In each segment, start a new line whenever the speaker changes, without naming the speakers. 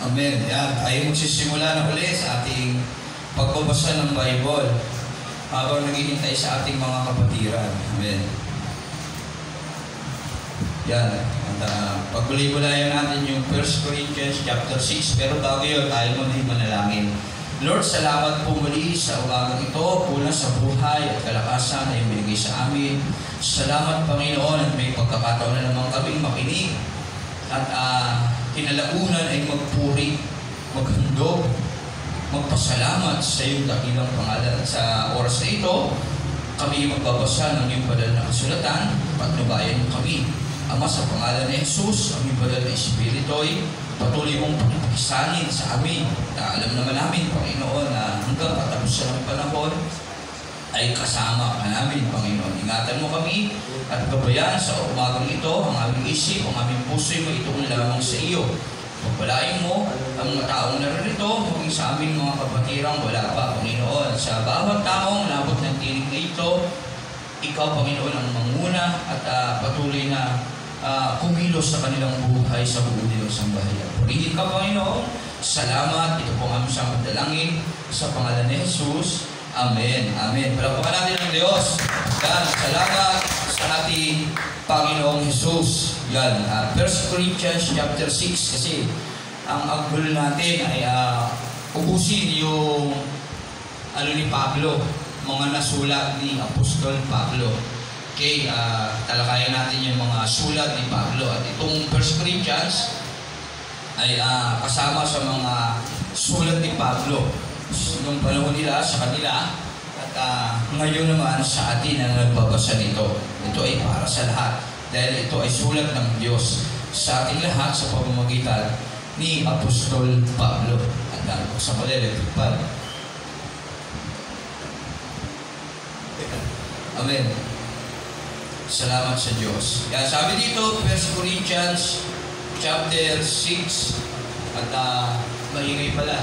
Amen. Yan. Tayo magsisimula na uli sa ating pagbabasa ng Bible habang naghihintay sa ating mga kapatiran. Amen. Yan. At pagbulay-bulayan natin yung 1 Corinthians chapter 6. Pero bago yun, tayo muna manalangin. Lord, salamat po muli sa umagang ito, una sa buhay at kalakasan na yung binigay sa amin. Salamat, Panginoon, at may pagkakataon na naman kaming makinig at kinalaunan ay magpuri, maghandog, magpasalamat sa iyong dakilang pangalan. At sa oras na ito, kami magbabasa ng iyong banal na kasulatan, patnubayan mo kami. Ama, sa pangalan ni Jesus, ang iyong banal na Espiritu ay patuloy mong pakikisanin sa amin. Na alam naman namin, Panginoon, na hanggang katapusan ng panahon ay kasama ka namin, Panginoon. Ingatan mo kami at gabayan sa umagang ito, ang aming isip, ang aming puso'y maitong lamang sa iyo. Pagpalain mo ang mga taong narito, maging sa amin mga kapatirang wala pa, Panginoon. Sa bawat taong labot ng tinig na ito, ikaw, Panginoon, ang manguna at patuloy na kumilos sa kanilang buhay sa buong nilang sambahayan. Purihin ka, Panginoon. Salamat. Ito po ang aming samantalangin sa pangalan ni Jesus. Amen. Amen. Palapakan natin ng Diyos. Yan. Salamat sa ating Panginoong Jesus. Yan. 1 Corinthians chapter 6 kasi ang goal natin ay ubusin yung ni Pablo, mga nasulat ni Apostol Pablo. Okay, talakayan natin yung mga sulat ni Pablo. At itong 1 Corinthians ay kasama sa mga sulat ni Pablo nung panahon nila sa kanila at ngayon naman sa atin na nagbabasa nito. Ito ay para sa lahat dahil ito ay sulat ng Diyos sa ating lahat sa pamamagitan ni Apostol Pablo. At sa malilipad. Amen. Salamat sa Diyos. Yan, sabi dito, 1 Corinthians chapter 6 at maingay pala.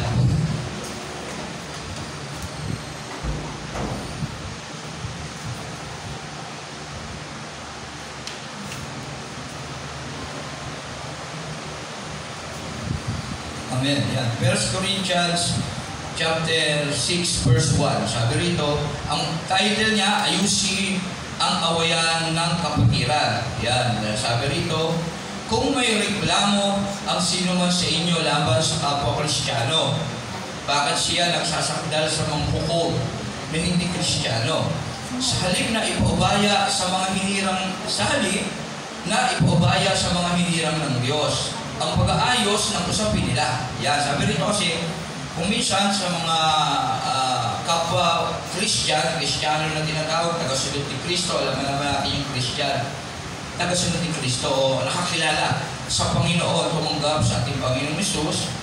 Amen. Yan. 1 Corinthians chapter 6 verse 1. Sabi rito, ang title niya, ayusin ang awayan ng kapatiran. Yan. Sabi rito, kung may reklamo ang sino man sa inyo laban sa kapwa Kristiyano, bakit siya nagsasakdal sa mga hukom na hindi Kristiyano? Sa halip na ipaubaya sa mga hinirang ng Diyos ang pag-aayos ng usapin nila. Yan, sabi rito kasi, kung minsan sa mga kapwa Kristiyano na tinatawag, tagasunod ni Kristo, alam naman natin yung Kristiyano, tagasunod ni Kristo, nakakilala sa Panginoon, tumanggap sa ating Panginoon Jesus.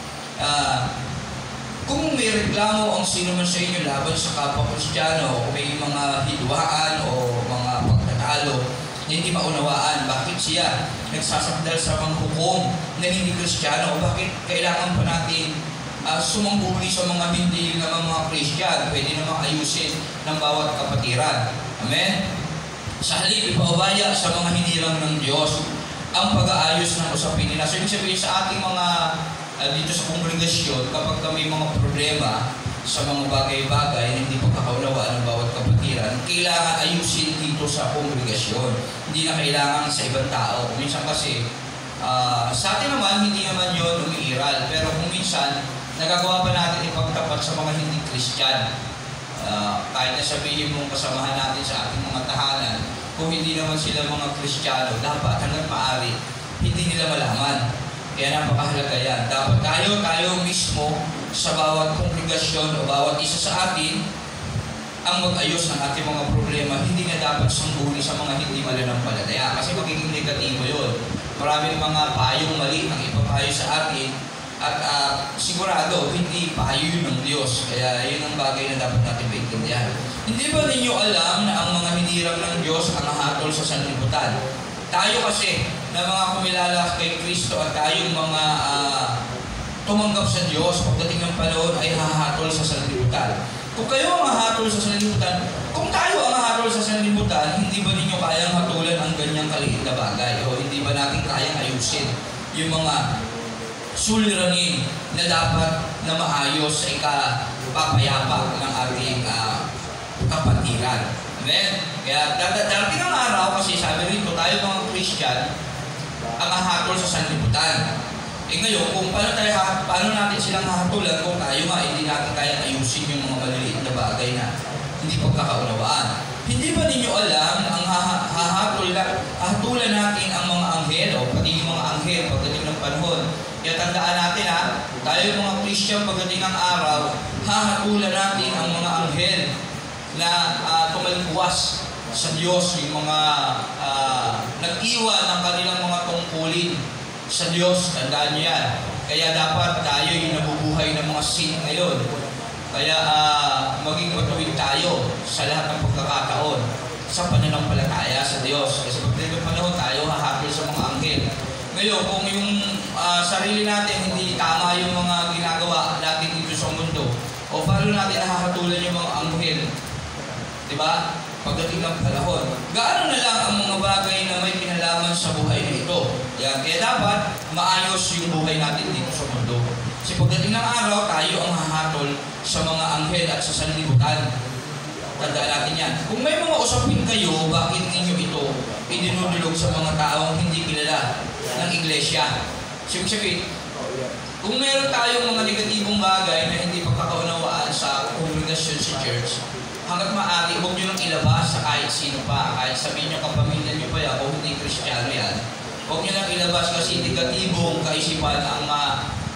Kung may reklamo ang sino man sa inyo laban sa kapwa Kristiyano, o may mga hidwaan o mga pagtatalo, hindi maunawaan bakit siya nagsasakdal sa mga hukom na hindi Kristiyano, o bakit kailangan pa natin sumangguni sa mga hindi naman mga Christian. Pwede namang ayusin ng bawat kapatiran. Amen? Sa halip, ipaubaya sa mga hinirang ng Diyos ang pag-aayos ng usapin nila. So, ibig sabihin sa ating mga dito sa kongregasyon, kapag may mga problema sa mga bagay-bagay na hindi pagkakaunawaan ng bawat kapatiran, kailangan ayusin dito sa kongregasyon. Hindi na kailangan sa ibang tao. Minsan kasi, sa atin naman, hindi naman yun umiiral. Pero kung minsan, nagagawa pa natin ipagtapat sa mga hindi Christian. Kahit na sabihin mong kasamahan natin sa ating mga tahanan, kung hindi naman sila mga Kristiyano, dapat hanggang maaari, hindi nila malaman. Kaya napakahalaga yan. Dapat tayo mismo sa bawat kongregasyon o bawat isa sa atin, ang mag-ayos ng ating mga problema, hindi na dapat sangguni sa mga hindi mananampalataya. Kasi magiging negatibo yun. Maraming mga payong mali ang ipapayo sa atin, at sigurado, hindi payo yun ng Diyos. Kaya yun ang bagay na dapat natin maintindihan. Hindi ba ninyo alam na ang mga hinirang ng Diyos ang hatol sa sanlibutan? Tayo kasi, na mga kumilala kay Kristo at tayong mga tumanggap sa Diyos, pagdating ng panahon ay hahatol sa sanlibutan. Kung kayo ang hahatol sa sanlibutan, kung tayo ang hahatol sa sanlibutan, hindi ba ninyo kayang hatulan ang ganyang kaliit na bagay? O hindi ba natin kayang ayusin yung mga suliranin na dapat na maayos sa ikapapayapa ng ating kapatiran. Amen? Kaya darating ang araw, kasi sabi rito, tayo mga Christian, ang hahatol sa sanlibutan. Ngayon, kung paano natin silang hahatulan kung tayo nga, hindi natin kaya ayusin yung mga maliliit na bagay na hindi pagkakaunawaan. Hindi ba ninyo alam na ang hahatulan natin ang mga anghel o pati yung mga anghel pagdating ng panahon? Kaya tandaan natin tayo mga Christian pagdating ng araw, hahatulan natin ang mga anghel na tumalikwas sa Diyos, yung mga nag-iwan ng kanilang mga tungkulin sa Diyos. Tandaan niyo yan. Kaya dapat tayo yung nabubuhay ng mga sin ngayon. Kaya maging matuwid tayo sa lahat ng pagkakataon sa pananampalataya sa Diyos. Kasi pagdating ng panahon tayo hahatol sa mga anghel. Ngayon, kung yung sarili natin hindi tama yung mga ginagawa natin dito sa mundo, o paano natin nahahatulan yung mga anghel? Diba? Pagdating ng panahon. Gaano na lang ang mga bagay na may pinalaman sa buhay na ito? Yan. Kaya dapat maayos yung buhay natin dito sa mundo. Kasi pagdating ng araw, tayo ang hahatol sa mga anghel at sa sanlibutan. Tandaan natin yan. Kung may mga usapin kayo, bakit ninyo ito idinudulog sa mga taong hindi kilala ng iglesia? Sabihin, kung meron tayong mga negatibong bagay na hindi pagkakaunawaan sa kongregasyon sa church, hanggat maaari, huwag nyo nang ilabas sa kahit sino pa. Kahit sabihin nyo kapamilya nyo pa yan, kung hindi Kristiyano yan. Huwag nyo nang ilabas kasi negatibong kaisipan ang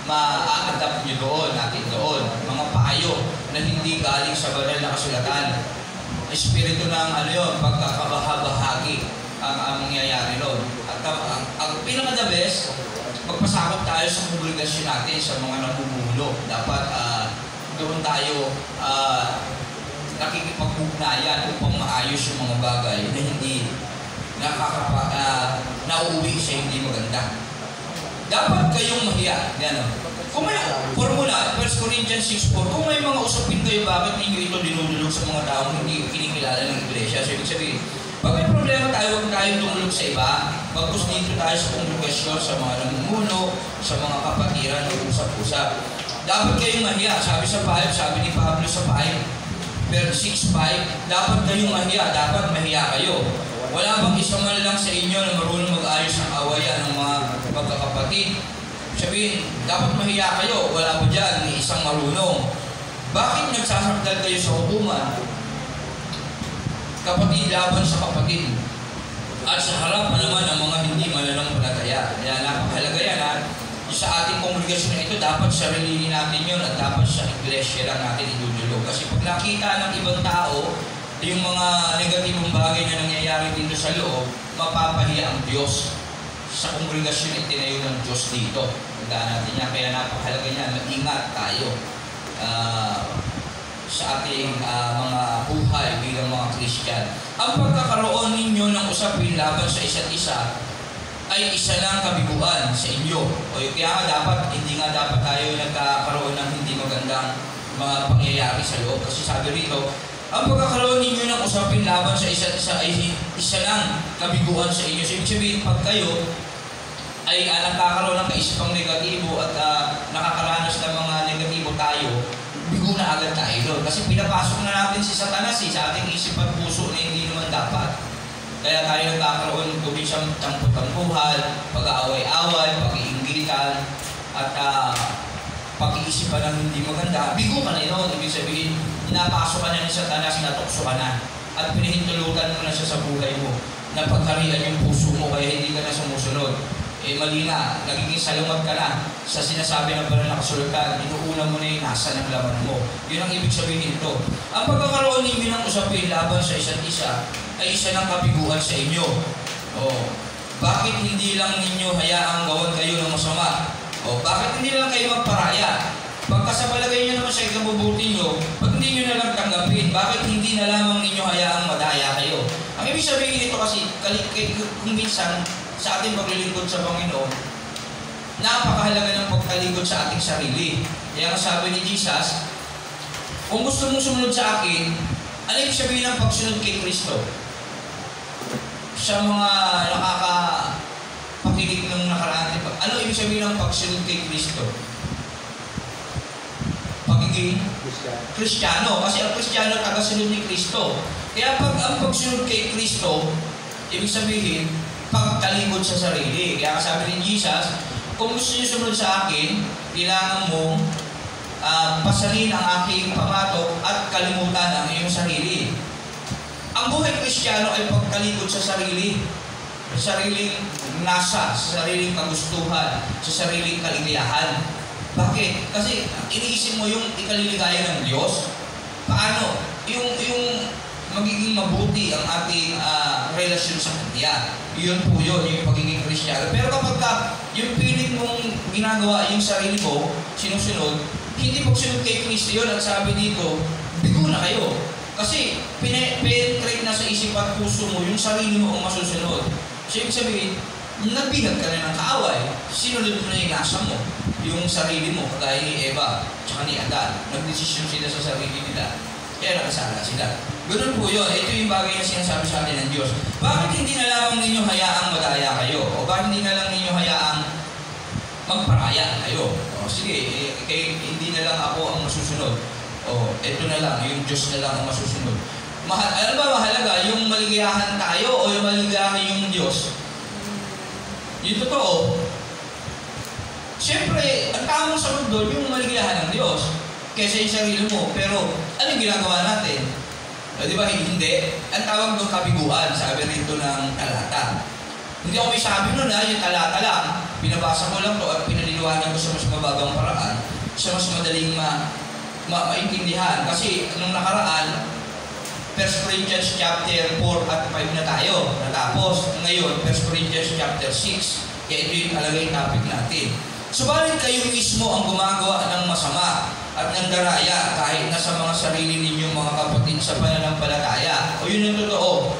ma-adapt nyo doon, natin doon. Mga payo na hindi galing sa banal na kasulatan. Espiritu ng pagkakabahabahagi ang mangyayari doon. At ang pinaka-the best, magpasakop tayo sa kongregasyon natin, sa mga namumulo. Dapat doon tayo nakikipag-ugnayan upang maayos yung mga bagay na hindi nauuwi sa hindi maganda. Dapat kayong mahiya. Kung may formula, 1 Corinthians 6:4, kung may mga usapin kayo, bakit ninyo ito dinudulog sa mga taong hindi kinikilala ng iglesia? So, ibig sabihin, pag may problema tayo, huwag tayong tumulog sa iba. Bagkus dito tayo sa kongregasyon, sa mga namumuno, sa mga kapatiran, mag-usap-usap. Dapat kayong mahiya. Sabi ni Pablo sa 5, verse 6:5, dapat kayong mahiya, dapat mahiya kayo. Wala bang isa man lang sa inyo na marunong mag-ayos ng awayan ng mga magkakapatid? Sabihin, dapat mahiya kayo, wala ba dyan ni isang marunong? Bakit nagsasakdal kayo sa hukuman? Kapatid laban sa kapatid. At sa harap naman ng mga hindi mananampalataya. Kaya napakahalaga yan sa ating kongregasyon na ito, dapat sarilihin natin yun at dapat sa iglesia lang natin idudulog. Kasi pag nakita ng ibang tao, yung mga negatibong bagay na nangyayari dito sa loob, mapapahiya ang Diyos sa kongregasyon na itinayo ng Diyos dito. Tandaan natin yan. Kaya napakahalaga yan. Mag-ingat tayo sa ating mga buhay bilang mga Christian. Ang pagkakaroon ninyo ng usapin laban sa isa't isa ay isa lang kabiguan sa inyo. Kaya nga dapat, hindi nga dapat tayo nagkakaroon ng hindi magandang mga pangyayari sa loob. Kasi sabi rito, ang pagkakaroon ninyo ng usapin laban sa isa't isa ay isa lang kabiguan sa inyo. So, ibig sabihin, pag kayo ay nagkakaroon ng kaisipang negatibo at nakakaranas ng mga negatibo tayo, bigo na agad tayo doon. Kasi pinapasok na natin si Satanas sa ating isip at puso na hindi naman dapat. Kaya tayo nagkakaroon ng kumisang tampo-tampuhan, pag-aaway-away, pag-iinggitan, at pag-iisipan ng hindi maganda. Bigo ka na yun. Ibig sabihin, napasok ka na ni Satanas, natukso ka na. At pinahintulutan mo na siya sa buhay mo. Napagkarian yung puso mo kaya hindi ka na sumusunod. Mali na, nagiging salungat ka na sa sinasabi ng banal na kasulatan, inuuna mo na yung nasa ng laman mo. Yun ang ibig sabihin nito. Ang pagkakaroon ninyo ng usapin laban sa isa't isa ay isa ng kabiguan sa inyo. Bakit hindi lang ninyo hayaang gawan kayo ng masama? Bakit hindi lang kayo magparaya? Pagkasapalagay nyo naman sa ikabubuti nyo, ba't hindi nyo na lang tanggapin? Bakit hindi na lamang ninyo hayaang madaya kayo? Ang ibig sabihin nito kasi, kung minsan, sa ating paglilingkod sa Panginoon, napakahalaga ng pagkaligod sa ating sarili. Kaya ang sabi ni Jesus, kung gusto mong sumunod sa akin, ano ibig sabihin ng pagsunod kay Kristo? Sa mga nakakapakinig ng nakaraan, Ano ibig sabihin ng pagsunod kay Kristo? Pagiging Kristiyano. Kasi ang Kristiyano, tagasunod ni Kristo. Kaya pag ang pagsunod kay Kristo, ibig sabihin, pagtalikod sa sarili. Kaya sabi ni Jesus, kung gusto niyo sumunod sa akin, kailangan mo pasanin ang aking pamatok at kalimutan ang iyong sarili. Ang buhay Kristiyano ay pagtalikod sa sarili. Sa sariling nasa, sa sariling kagustuhan, sa sariling kaligayahan. Bakit? Kasi iniisip mo yung ikaliligaya ng Diyos. Paano? Yung magiging mabuti ang ating relasyon sa Kanya. Yun po yun, yung pagiging Kristiyano. Pero kapag yung pilit mong ginagawa yung sarili mo, sinusunod, hindi pagsunod kay Kristo yun. At sabi dito, bigo na kayo. Kasi penetrate na sa isip at puso mo yung sarili mo ang masusunod. So ibig sabihin, nagbilag ka na ng kaaway. Sinunod mo na yung nasa mo. Yung sarili mo, kagaya ni Eva, tsaka ni Adan. Nagdesisyon sila sa sarili nila. Kaya nakasala sila. Ganun po yun. Ito yung bagay na sinasabi sa atin ng Diyos. Bakit hindi na lang ninyo hayaang madaya kayo? O bakit hindi na lang ninyo hayaang magparaya kayo? O sige, hindi na lang ako ang masusunod. O ito na lang, yung Diyos na lang ang masusunod. Ano ba mahalaga? Yung maligayahan tayo o yung maligayahan yung Diyos? Yung totoo. Siyempre, ang tamang sagot doon, yung maligayahan ng Diyos. Kesa yung sarili mo. Pero, anong ginagawa natin? Di ba? Hindi. Ang tawag doon kabiguan, sabi rito ng talata. Hindi ako may sabi nun yung talata lang. Pinabasa ko lang to at pinaliliwanag ko sa mas mabagang paraan. Sa mas madaling maintindihan. Kasi, nung nakaraan, 1 Corinthians chapter 4 at 5 na tayo. Natapos. Ngayon, 1 Corinthians chapter 6. Kaya ito yung talagang topic natin. Subalit kayo mismo ang gumagawa ng masama at ng daraya kahit na sa mga sarili ninyong mga kapatid sa pananampalataya. O yun yung totoo.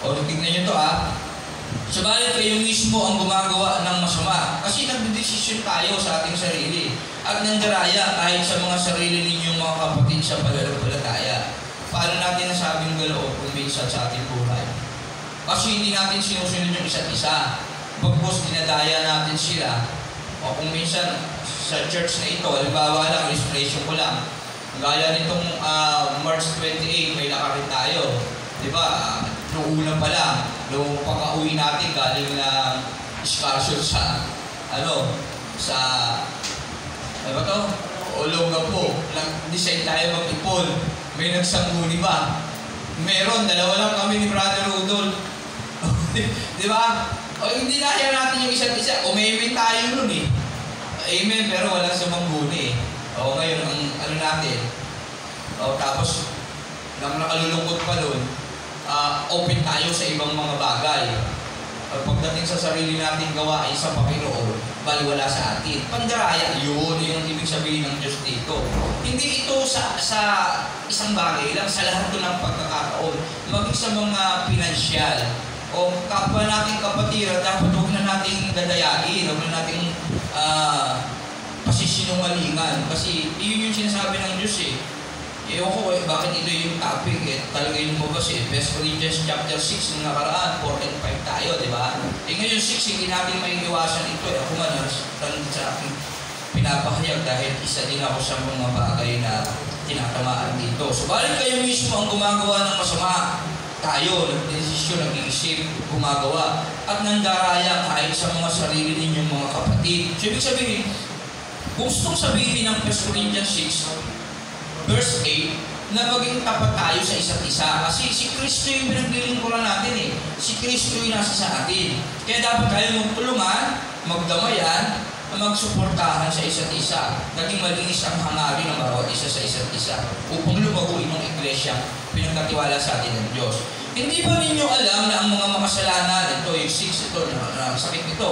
O tignan nyo to Subalit kayo mismo ang gumagawa ng masama. Kasi nagdedesisyon tayo sa ating sarili. At ng daraya kahit sa mga sarili ninyong mga kapatid sa pananampalataya. Paano natin nasabing ganoon kung minsan sa ating buhay? Kasi hindi natin sinusunod yung isa't isa. Pagpos dinadaya natin sila. O kung minsan sa church na ito, halimbawa lang, illustration ko lang. Gaya nitong March 28, may lakarin tayo. Diba? Noong una pa lang, noong pagka-uwi natin, galing na excursion sa, ano ba to? Olongapo. Nag-decide tayo mag-ipon. May nagsangguni ba? Meron, dalawa lang kami ni Brother Rudolph. Di ba? O hindi nahaya natin yung isa't isa. Umimin tayo nun Amen, pero walang sumangguni O ngayon, ang ano natin. O tapos, nang nakalulungkot pa nun, open tayo sa ibang mga bagay. Pagdating sa sarili natin gawain sa Panginoon, baliwala sa atin. Pandaraya, yun yung ibig sabihin ng Diyos dito. Hindi ito sa isang bagay lang, sa lahat ng pagkakataon. Maging sa mga pinansyal. O kapwa nating kapatiran, dapat huwag na nating dadayain, huwag na nating pasisinungalingan. Kasi yun yung sinasabi ng Diyos Ewan ko bakit ito yung topic talaga yung lumabas 1 Corinthians chapter 6 nung nakaraan, 4 and 5 tayo, di ba? Ngayon 6, hindi natin may iwasan ito Ako man, sa aking pinapahayag dahil isa din ako sa mga bagay na tinatamaan dito. Subalit kayo mismo ang gumagawa ng masama. Tayo, nag-desisyon, nag-iisip, gumagawa. At nandaraya kahit sa mga sarili ninyong mga kapatid. So, ibig sabihin, gustong sabihin ng 1 Corinthians 6, Verse 8, na maging tapat tayo sa isa't isa. Kasi si Kristo yung pinaglilingkuran natin Si Kristo yung nasa sa atin. Kaya dapat tayo magtulungan, magdamayan, magsuportahan sa isa't isa. Naging malinis ang hangarin ng bawat isa sa isa't isa upang lumago itong iglesia pinagkatiwala sa atin ng Diyos. Hindi ba ninyo alam na ang mga makasalanan, ito yung 6, ito, sakit ito.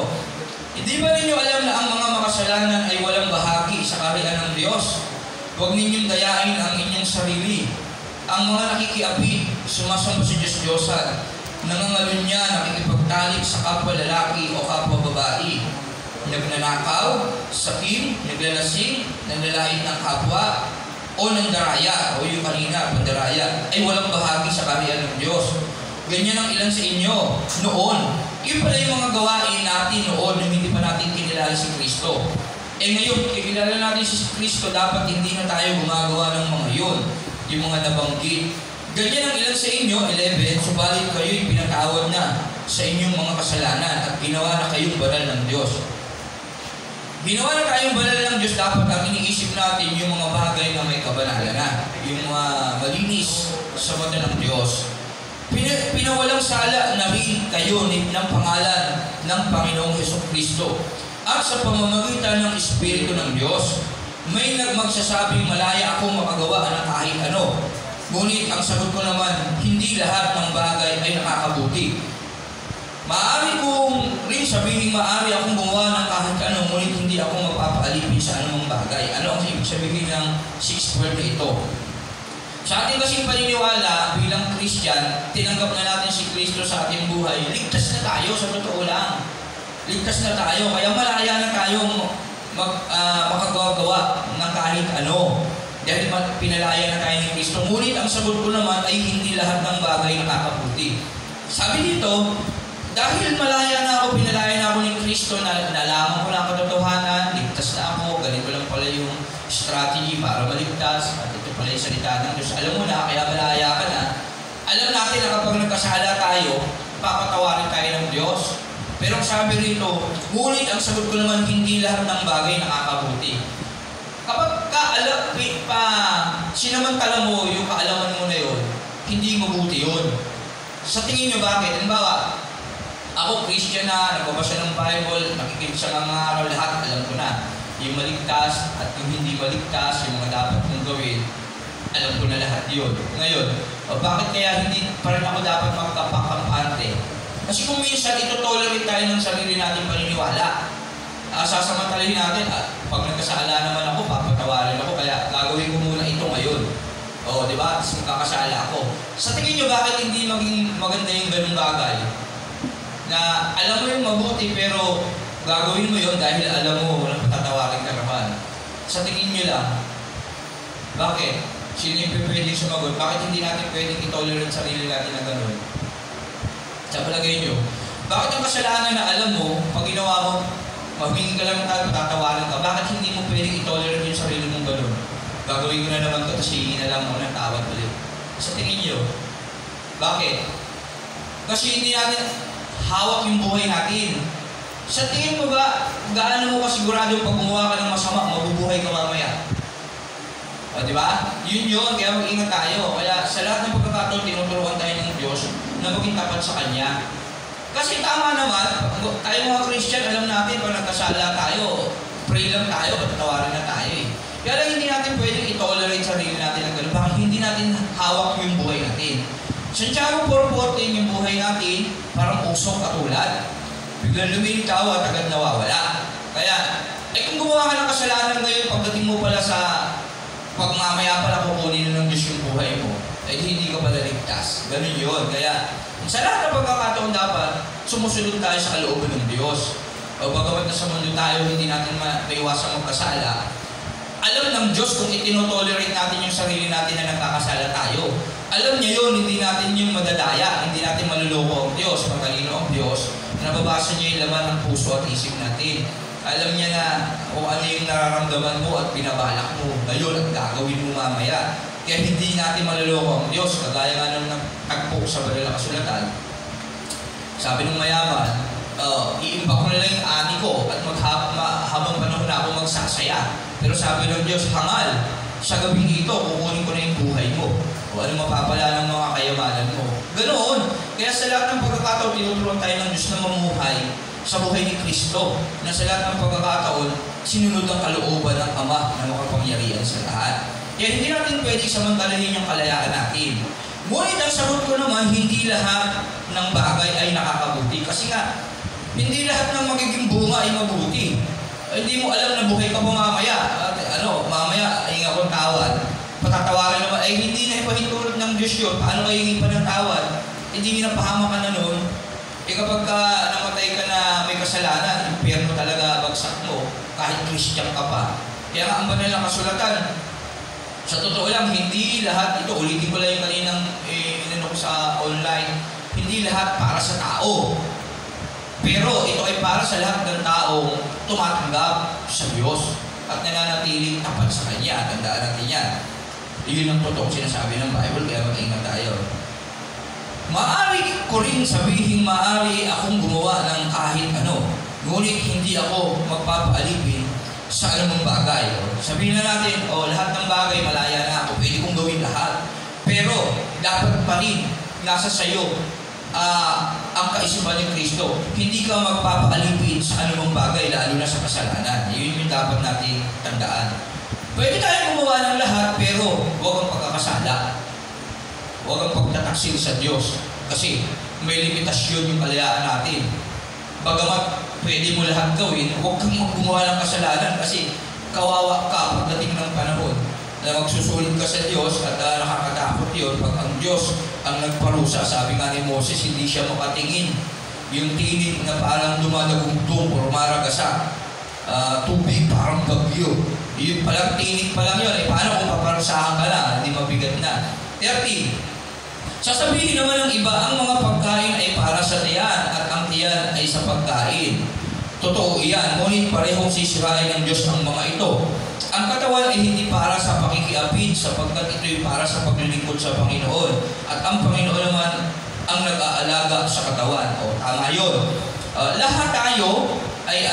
Hindi ba ninyo alam na ang mga makasalanan ay walang bahagi sa kaharian ng Diyos? Huwag ninyong dayain ang inyong sarili. Ang mga nakikiapi, sumasamba sa Diyos-Diyosan, nangangalunya, nakikipagtalik sa kapwa lalaki o kapwa babae, nagnanakaw, sakim, naglalasing, naglalait ng kapwa, o nandaraya, o yung kanina, pandaraya, ay walang bahagi sa kaharian ng Diyos. Ganyan ang ilan sa inyo noon. Yun pala yung mga gawain natin noon nung hindi pa natin kinilala makilala si Kristo. Ngayon, kikilala natin si Kristo, dapat hindi na tayo gumagawa ng mga yun, yung mga nabanggit. Ganyan ang ilan sa inyo, 11, subalit kayo'y pinatawad na sa inyong mga kasalanan at ginawa na kayong banal ng Diyos. Ginawa na tayong banal ng Diyos, dapat ang iniisip natin yung mga bagay na may kabanalan na, yung mga malinis sa mata ng Diyos. Pinawalang sala na rin kayo ng pangalan ng Panginoong Hesukristo at sa pamamagitan ng Espiritu ng Diyos. May magsasabing malaya akong makagawa ng kahit ano. Ngunit ang sagot ko naman, hindi lahat ng bagay ay nakakabuti. Maaari kong rin sabihin, maaari akong gumawa ng kahit ano, ngunit hindi ako mapapaalipin sa anumang bagay. Ano ang ibig sabihin ng 6:12 na ito? Sa ating kasing paniniwala bilang Christian, tinanggap na natin si Kristo sa ating buhay. Ligtas na tayo, sa totoo lang. Ligtas na tayo, kaya malaya na tayong makagawa ng kahit ano. Dahil pinalaya na tayo ni Kristo. Ngunit ang sagot ko naman ay hindi lahat ng bagay nakakabuti. Sabi dito, dahil malaya na ako, pinalaya na ako ni Kristo, nalaman ko na ang katotohanan, ligtas na ako, ganito lang pala yung strategy para maligtas, at ito pala yung salita ng Diyos. Alam mo na, kaya malaya ka na. Alam natin na kapag nagkasala tayo, papatawarin tayo ng Diyos. Pero sabi rito, ngunit ang sagot ko naman, hindi lahat ng bagay nakakabuti. Kapag sinamantala mo yung kaalaman mo na yun, hindi mabuti yun. Sa tingin nyo bakit? Halimbawa, ako Christian na, nagbabasa ng Bible, nakikinig sa mga araw, lahat alam ko na. Yung maligtas at yung hindi maligtas, yung mga dapat kong gawin, alam ko na lahat yun. Ngayon, bakit kaya hindi pa rin ako dapat magkapakampante? Kasi kung minsan, ito-tolerate tayo ng sarili natin paniniwala. Sasamantalahin natin, pag nagkasala naman ako, papatawarin ako, kaya gagawin ko muna ito ngayon. Di ba? Tapos magkakasala ako. Sa tingin nyo, bakit hindi maging maganda yung ganung bagay? Na alam mo yung mabuti, pero gagawin mo yun dahil alam mo, walang patatawarin ka naman. Sa tingin nyo lang, bakit? Sino yung pwedeng sumagot? Bakit hindi natin pwedeng itolerate sarili natin na gano'n? Sa palagay nyo, bakit ang kasalanan na alam mo, pag ginawa mo, humingi ka lang tayo, patatawarin ka. Bakit hindi mo pwedeng itolerate yung sarili mong gano'n? Gagawin ko na naman ito, tapos hihingi na lang mo ng tawad ulit. Sa tingin nyo, bakit? Kasi hindi natin hawak yung buhay natin. Sa tingin mo ba, gaano mo kasigurado pag gumawa ka ng masama, mabubuhay ka mamaya? Di ba? Yun, kaya mag-ingat tayo. Kaya sa lahat ng pagkakataon, tinuturuan tayo ng Diyos na maging tapat sa Kanya. Kasi tama naman, tayo mga Christian, alam natin pag nagkasala tayo, pray lang tayo, patatawarin na tayo eh. Kaya lang hindi natin pwedeng itolerate sarili natin ng gano'n. Bakit hindi natin hawak yung buhay natin? Santiago 4:14 yung buhay natin, parang usok katulad. Biglang lumilitaw at agad nawawala. Kaya, kung gumawa ka ng kasalanan ngayon, pagdating mo pala sa pagmamaya pala kukunin ng Diyos yung buhay mo, hindi ka pala ligtas. Ganun yun. Kaya, sa lahat ng pagkakataon dapat, sumusunod tayo sa kalooban ng Diyos. Bagamat na sa mundo tayo, hindi natin maiwasang magkasala. Alam ng Diyos kung itinotolerate natin yung sarili natin na nagkakasala tayo. Alam niya yun, hindi natin yung madadaya, hindi natin maluloko ang Diyos, matalino ang Diyos. Nababasa niya yung laman ng puso at isip natin. Alam niya na kung ano yung nararamdaman mo at binabalak mo ngayon at gagawin mo mamaya. Kaya hindi natin maluloko ang Diyos. Kagaya nga nung nagtagpo sa banal na kasulatan. Sabi ng mayaman, iimbak ko na lang yung ani ko at habang panahon na ako magsasaya. Pero sabi ng Diyos, hangal, sa gabing ito, kukunin ko na yung buhay mo. O ano mapapala ng mga kayamanan mo. Ganoon. Kaya sa lahat ng pagkakataon, tinuturuan tayo ng Diyos na mamuhay sa buhay ni Kristo. Na sa lahat ng pagkakataon, sinunod ang kalooban ng Ama na makapangyarihan sa lahat. Kaya hindi natin pwede samantalahin yung kalayaan natin. Ngunit ang sagot ko naman, hindi lahat ng bagay ay nakakabuti. Kasi nga, hindi lahat ng magiging bunga ay mabuti. Hindi mo alam na buhay ka mo mamaya. Mamaya, ay nga kong tawad. Patatawarin naman, ay hindi na ipahintulot ng Diyos yun. Paano kayo hindi pa ng tawad? Hindi ginapahama ka na nun. Kapag namatay ka na may kasalanan, impyerno talaga bagsak mo, kahit Christian ka pa. Kaya nga, ang banal na kasulatan, sa totoo lang, hindi lahat, ito ulitin ko lang yung kaninang inano ko sa online, hindi lahat para sa tao. Pero ito ay para sa lahat ng taong tumatanggap sa Diyos at nananatiling tapat sa Kanya. Tandaan natin yan. Yun ang totoong sinasabi ng Bible, kaya mag-ingat tayo. Maari ko rin sabihin, maari akong gumawa ng kahit ano, ngunit hindi ako magpapaalipin sa anumang bagay. Sabihin na natin, lahat ng bagay malaya na ako, pwede kong gawin lahat. Pero dapat pa rin nasa sayo ang kaisipan ni Kristo. Hindi ka magpapaalipin sa anumang bagay, lalo na sa kasalanan. Yun yung dapat natin tandaan. Pwede tayong gumawa ng lahat, pero huwag ang pagkakasala. Huwag ang pagtataksil sa Diyos. Kasi may limitasyon yung kalayaan natin. Bagamat pwede mo lahat gawin, huwag kang gumawa ng kasalanan kasi kawawa ka pagdating ng panahon na magsusulit ka sa Diyos at nakakatakot yun pag ang Diyos ang nagparusa. Sabi nga ni Moses, hindi siya makatingin. Yung tinig na parang dumadagugtong o maragasa, tubig parang bagyo. Yun palang tinig pa lang yun. Paano kung paparusahan ka na? Hindi mabigat na. 30. Sasabihin naman ng iba, ang mga pagkain ay para sa tiyan at ang tiyan ay sa pagkain. Totoo iyan, ngunit parehong sisirain ng Diyos ang mga ito. Ang katawan ay hindi para sa pakikiapid sapagkat ito'y para sa paglilingkod sa Panginoon. At ang Panginoon naman ang nag-aalaga sa katawan. Tama yun. Lahat tayo ay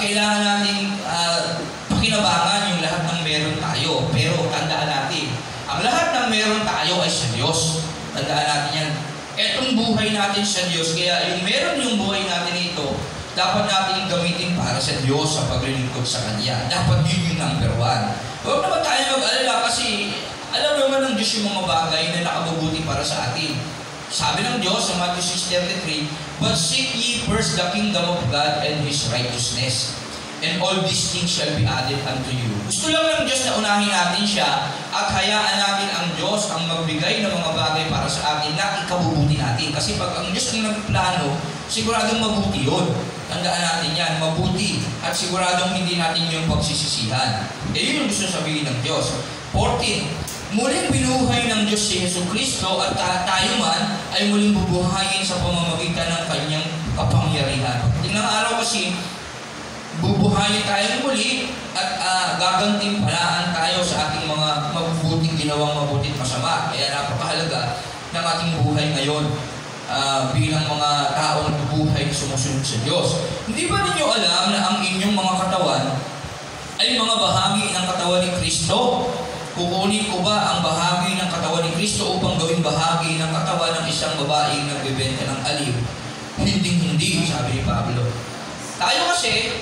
kailangan nating pakinabangan yung lahat ng meron tayo. Pero tandaan natin, ang lahat ng meron tayo ay sa Diyos. Tandaan natin yan. Etong buhay natin sa Diyos, kaya yung meron yung buhay natin ito, dapat natin gamitin para sa Diyos sa paglilingkod sa Kanya. Dapat yun yung number one. Huwag naman tayo mag-alala kasi alam naman ng Diyos yung mga bagay na nakabubuti para sa atin. Sabi ng Diyos sa Matthew 6:33, "But seek ye first the kingdom of God and His righteousness, and all these things shall be added unto you." Gusto lang ng Diyos na unahin natin siya at hayaan natin ang Diyos ang magbigay ng mga bagay para sa atin na ikabubuti natin. Kasi pag ang Diyos ang nagplano, siguradong mabuti yun. Tandaan natin yan, mabuti. At siguradong hindi natin yung pagsisisihan. Yun yung gusto sabihin ng Diyos. 14. Muling binuhay ng Diyos si Jesucristo at tayo man ay muling bubuhayin sa pamamagitan ng Kanyang kapangyarihan. Tingnan araw kasi, bubuhayin tayo muli at gagantimpalaan tayo sa ating mga mabubuting ginawang mabuting masama. Kaya napakahalaga ng ating buhay ngayon bilang mga taong bubuhay na sumusunod sa Diyos. Hindi ba ninyo alam na ang inyong mga katawan ay mga bahagi ng katawan ni Kristo? Kukunin ko ba ang bahagi ng katawan ni Kristo upang gawing bahagi ng katawan ng isang babaeng nagbebenta ng aliw? Hindi, sabi ni Pablo. Tayo kasi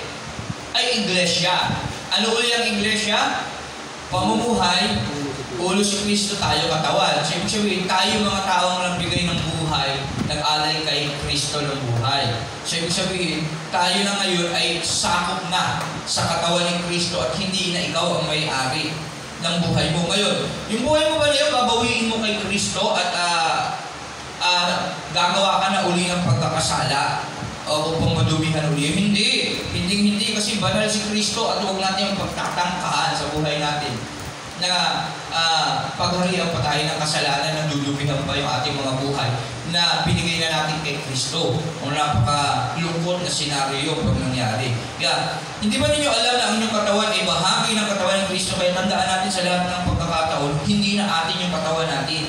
ay iglesia. Ano ulit ang iglesia? Pamumuhay, ulo si Kristo, tayo katawan. So, ibig sabihin, tayo mga taong nagbigay ng buhay, nag-alay kay Kristo ng buhay. So, ibig sabihin, tayo na ngayon ay sakop na sa katawan ni Kristo at hindi na ikaw ang may-ari ng buhay mo. Ngayon, yung buhay mo ba niya, babawiin mo kay Kristo at gagawa ka na uli ng pagkakasala o upang madumihan uli? Hindi kasi banal si Kristo at huwag natin yung pagtatangkahan sa buhay natin na pagharihan pa tayo ng kasalanan na dudumihan pa yung ating mga buhay na binigay na natin kay Kristo. O napakalungkot na senaryo pag nangyari. Kaya, hindi ba ninyo alam na ang inyong katawan ay bahagi ng katawan ng Kristo? Kaya tandaan natin sa lahat ng pagkakataon, hindi na atin yung katawan natin.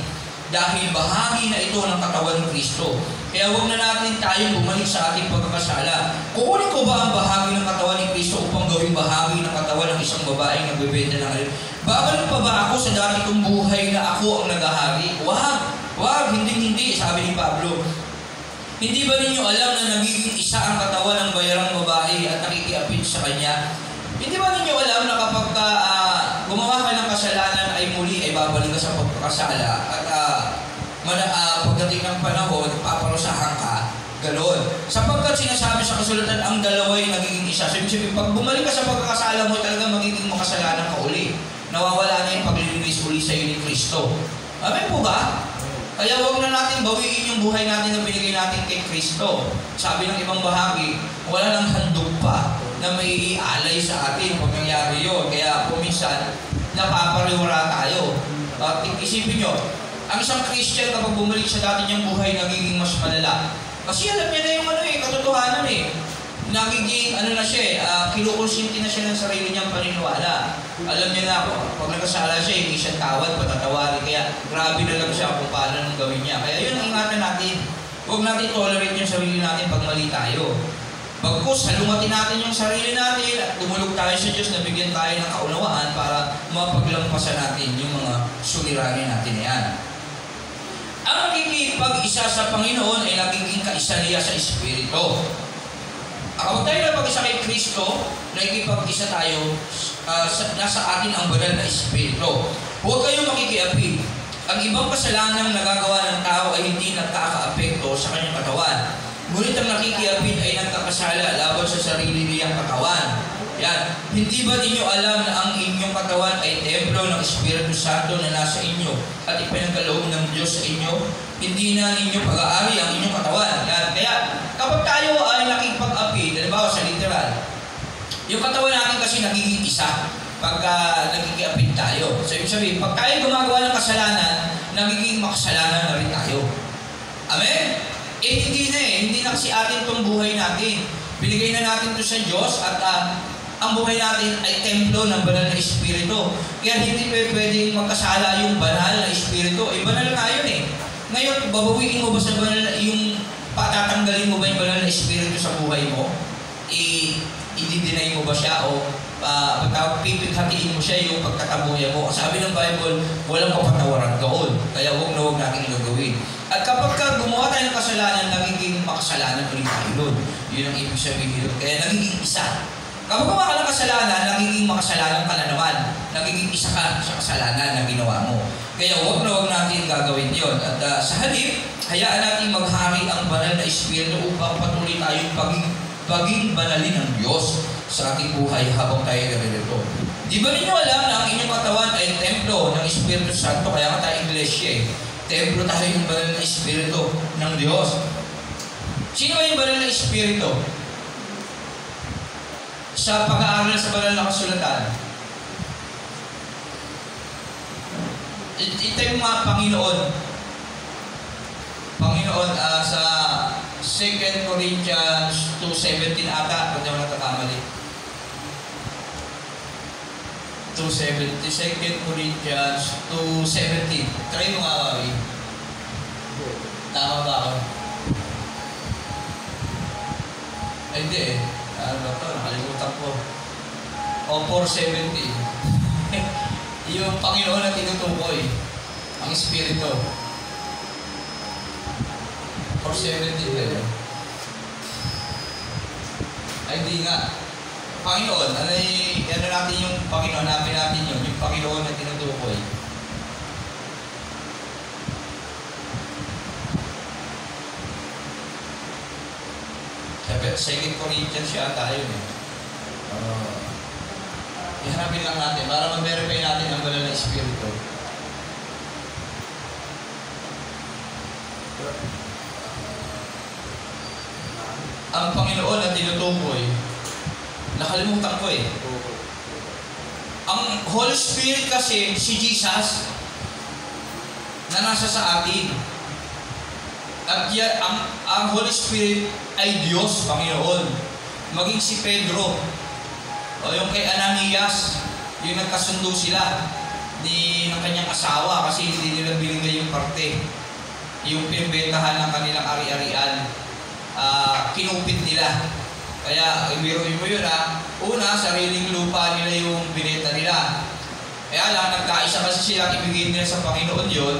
Dahil bahagi na ito ng katawan ng Kristo. Kaya huwag na natin tayong bumalik sa ating pagkakasala. Kukunin ko ba ang bahagi ng katawan ni Kristo upang gawing bahagi ng katawan ng isang babaeng nagbebenta ng aliw? Babalik pa ba ako sa dati kong buhay na ako ang naghahari? Wag, hindi, sabi ni Pablo. Hindi ba ninyo alam na nagiging isa ang katawan ng bayarang babae at nakikiapid sa kanya? Hindi ba ninyo alam na kapag gumawa ka ng kasalanan ay muli ay babalik ka sa pagkakasala at pagdating ng panahon, paparusahan ka, ganoon. Sapagkat sinasabi sa kasulatan, ang dalawa ay nagiging isa. So, ibig sabihin, pag bumalik ka sa pagkakasala mo, talaga magiging makasalanan ka uli. Nawawala na yung paglilinis uli sa iyo ni Kristo. Amen po ba? Kaya huwag na natin bawiin yung buhay natin na binigay natin kay Kristo. Sabi ng ibang bahagi, wala nang handog pa na may ialay sa atin pag nangyari yun. Kaya puminsan, napapariwara tayo. Isipin nyo, ang isang Christian kapag bumalik sa dati niyang buhay, nagiging mas malala. Kasi alam niya na yung katotohanan . nagiging, ano na siya kinukonsinti na siya ng sarili niyang paniniwala. Alam niya na, pag nagkasala siya, hindi siya tawad, patatawarin. Kaya grabe na lang siya kung paano nang gawin niya. Kaya yun ang ingatan natin. Huwag natin tolerate yung sarili natin pag mali tayo. Bagkus, halumatin natin yung sarili natin at tumulog tayo sa Diyos na bigyan tayo ng kaunawaan para mapaglampasan natin yung mga suliranin natin na yan. Ang nakikipag-isa sa Panginoon ay nagiging kaisa niya sa Espiritu. Kapag tayo napag-isa kay Kristo, nakikipag-isa tayo, nasa atin ang banal na Espiritu. Huwag kayong makikiapid. Ang ibang kasalanang nagagawa ng tao ay hindi nagkaka-apekto sa kanyang katawan. Ngunit ang nakikiapid ay nagkakasala laban sa sarili niyang katawan. Yan. Hindi ba ninyo alam na ang inyong katawan ay templo ng Espiritu Santo na nasa inyo at ipinagkaloob ng Diyos sa inyo? Hindi na ninyo pag-aari ang inyong katawan. Yan. Kaya kapag tayo ay nakikipag-apid, halimbawa sa literal, yung katawan natin kasi nagiging isa pagka nakikiapid tayo. So ibig sabihin, pag tayo gumagawa ng kasalanan, nagiging makasalanan na rin tayo. Amen? Hindi na kasi atin itong buhay natin. Binigay na natin ito sa Diyos at ang buhay natin ay templo ng banal na Espiritu. Kaya hindi pwedeng magkasala yung banal na Espiritu. Banal na yun eh. Ngayon, babawiin mo ba sa banal na, yung patatanggalin mo ba yung banal na Espiritu sa buhay mo? I-deny mo ba siya o pipighatiin mo siya yung pagkakabuhay mo? Sabi ng Bible, walang kapatawaran doon. Kaya huwag natin gagawin. At kapag gumawa tayo ng kasalanan, nagiging makasalanan ulit tayo doon. Yun ang ibig sabihin doon. Kaya nagiging isa. Kapag gumawa ka ng kasalanan, nagiging makasalanan ka na naman. Nagiging isa ka sa kasalanan na ginawa mo. Kaya huwag natin gagawin yun. At sa halip, hayaan natin maghari ang banal na Espiritu upang patuloy tayong paging banalin ng Diyos sa ating buhay habang tayo naririto. Di ba ninyo alam na ang inyong katawan ay templo ng Espiritu Santo? Kaya ka tayo iglesia eh. Templo tayo yung banal na Espiritu ng Diyos. Sino ba yung banal na Espiritu? Sa pag-aaral sa banal na kasulatan, ito yung mga Panginoon sa 2 Corinthians 2:17 ata, kung di ako natakamali. 2 Corinthians 2:17. Try mo nga, Wawi. Tama ba ako? Ay, hindi eh. Ano ba ito? Nakalimutan ko. O, 4:17. Yung Panginoon na tinutukoy. Ang Espiritu. 4:17 din. Ay, hindi nga. Panginoon, ano natin yung Panginoon, hanapin natin yun, yung Panginoon na tinutukoy. Sabi, 2 Corinthians siya tayo eh. Ihanapin lang natin para mag-verify natin ang banal na Espiritu. Ang Panginoon na tinutukoy, nakalimutan ko eh. Ang Holy Spirit kasi, si Jesus, na nasa sa atin. At yan, ang Holy Spirit ay Diyos, Panginoon. Maging si Pedro, o yung kay Ananias, yung nagkasundo sila ng kanyang asawa kasi hindi nila binigay yung parte. Yung pinbentahan ng kanilang ari-arian, kinupit nila. Kaya, ibiruin mo yun una, sariling lupa nila yung binenta nila. Kaya lang, nagkaisa kasi sila, ibigay nila sa Panginoon yun,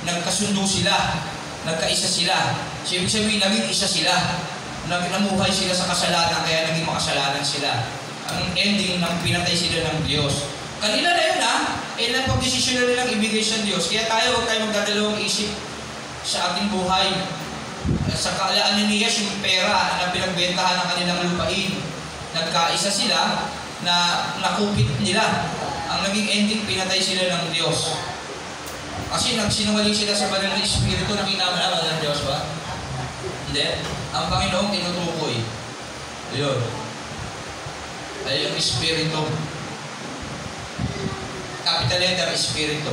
nagkasundo sila, nagkaisa sila. So, ibig sabihin, naging isa sila. Namuhay sila sa kasalanan, kaya naging makasalanan sila. Ang ending, pinatay sila ng Diyos. Kanila na yun napag-desisyon na nilang ibigay sa Diyos. Kaya huwag tayo magdadalawang isip sa ating buhay. Sa kaalaan ni Niyas, yung pera na pinagbentahan ng kanilang lupain. Nagkaisa sila na nakupit nila. Ang naging ending, pinatay sila ng Diyos. Kasi nagsinungaling sila sa banal na Espiritu na kinamalaman ng Diyos ba? Hindi. Ang Panginoong tinutukoy. Ayun. Ay yung Espiritu. Capital letter, Espiritu.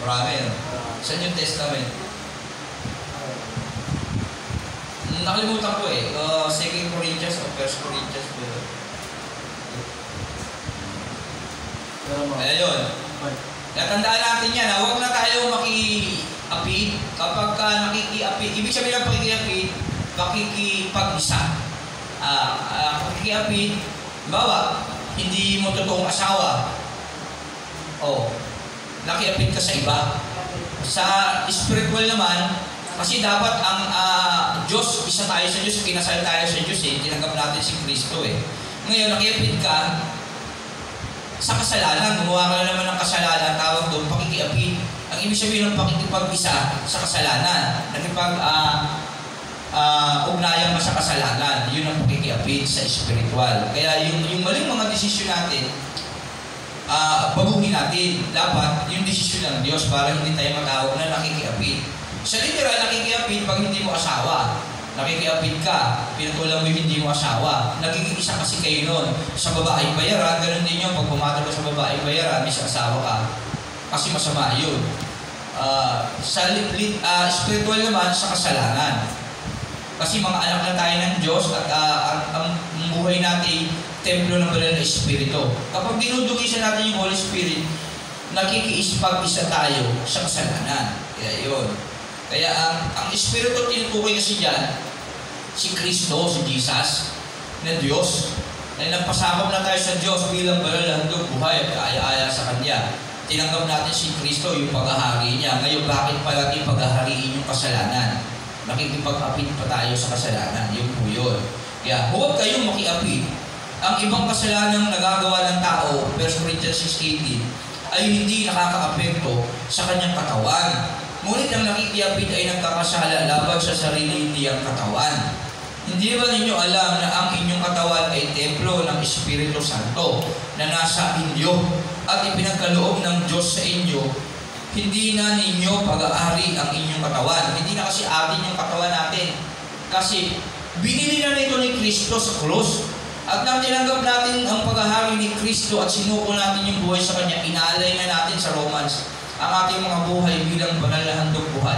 Marami. Sa New Testament. Nakalimutan ko 2 Corinthians o Kaya yun. Natandaan natin yan, huwag na tayo makiapit. Kapag nakikiapit, ibig sabihin ng pakikiapit, pakikipag-isa. Pakikiapit, bawa, hindi mo totoong asawa. Nakiapit ka sa iba. Sa spiritual naman, kasi dapat ang Diyos, isa tayo sa Diyos, kinasal tayo sa Diyos tinanggap natin si Kristo Ngayon, nakiapit ka sa kasalanan, gumawa ka na naman ng kasalanan, tawag doon, pakikiapit. Ang ibig sabihin ng pakikipag-isa sa kasalanan, ugnayan mo sa kasalanan, yun ang pakikiapit sa spiritual. Kaya yung maling mga desisyon natin, baguhin natin. Dapat yung desisyon ng Diyos para hindi tayo matawag na nakikiapit. Sa literal, nakikiapit pag hindi mo asawa. Nakikiapit ka, pinatulang mo yung hindi mo asawa. Nagiging isa kasi kayo nun. Sa babaeng bayaran, ganun din yun. Pag pumatol ka sa babaeng bayaran, may asawa ka. Kasi masama yun. Sa spiritual naman, sa kasalanan. Kasi mga anak na tayo ng Diyos at ang buhay natin, templo ng banal na Espiritu. Kapag dinudugisan natin yung Holy Spirit, nakikiispag-isa tayo sa kasalanan. Kaya yun. Kaya ang Espiritu tinutukoy kasi dyan, si Kristo, si Jesus, na Diyos. Na nagpasakop na tayo sa Diyos bilang banal na handog buhay at kaaya-aya sa Kanya. Tinanggap natin si Kristo, yung paghahari niya. Ngayon, bakit pa natin paghahariin yung kasalanan? Nakikipag-apit pa tayo sa kasalanan. Yun po yun. Kaya huwag kayong makiapit. Ang ibang kasalanang nagagawa ng tao, 1 Corinthians 6:18, ay hindi nakaka-apekto sa kanyang katawan. Ngunit ang nakikiapit ay nagkakasala laban sa sarili niyang katawan. Hindi ba ninyo alam na ang inyong katawan ay templo ng Espiritu Santo na nasa inyo at ipinagkaloob ng Diyos sa inyo? Hindi na ninyo pag-aari ang inyong katawan. Hindi na kasi atin yung katawan natin. Kasi binili na nito ni Kristo sa krus. At nang tinanggap natin ang pag-ahari ni Kristo at sinuko natin yung buhay sa Kanya, inalay na natin sa Romans ang ating mga buhay bilang banal na handog buhay.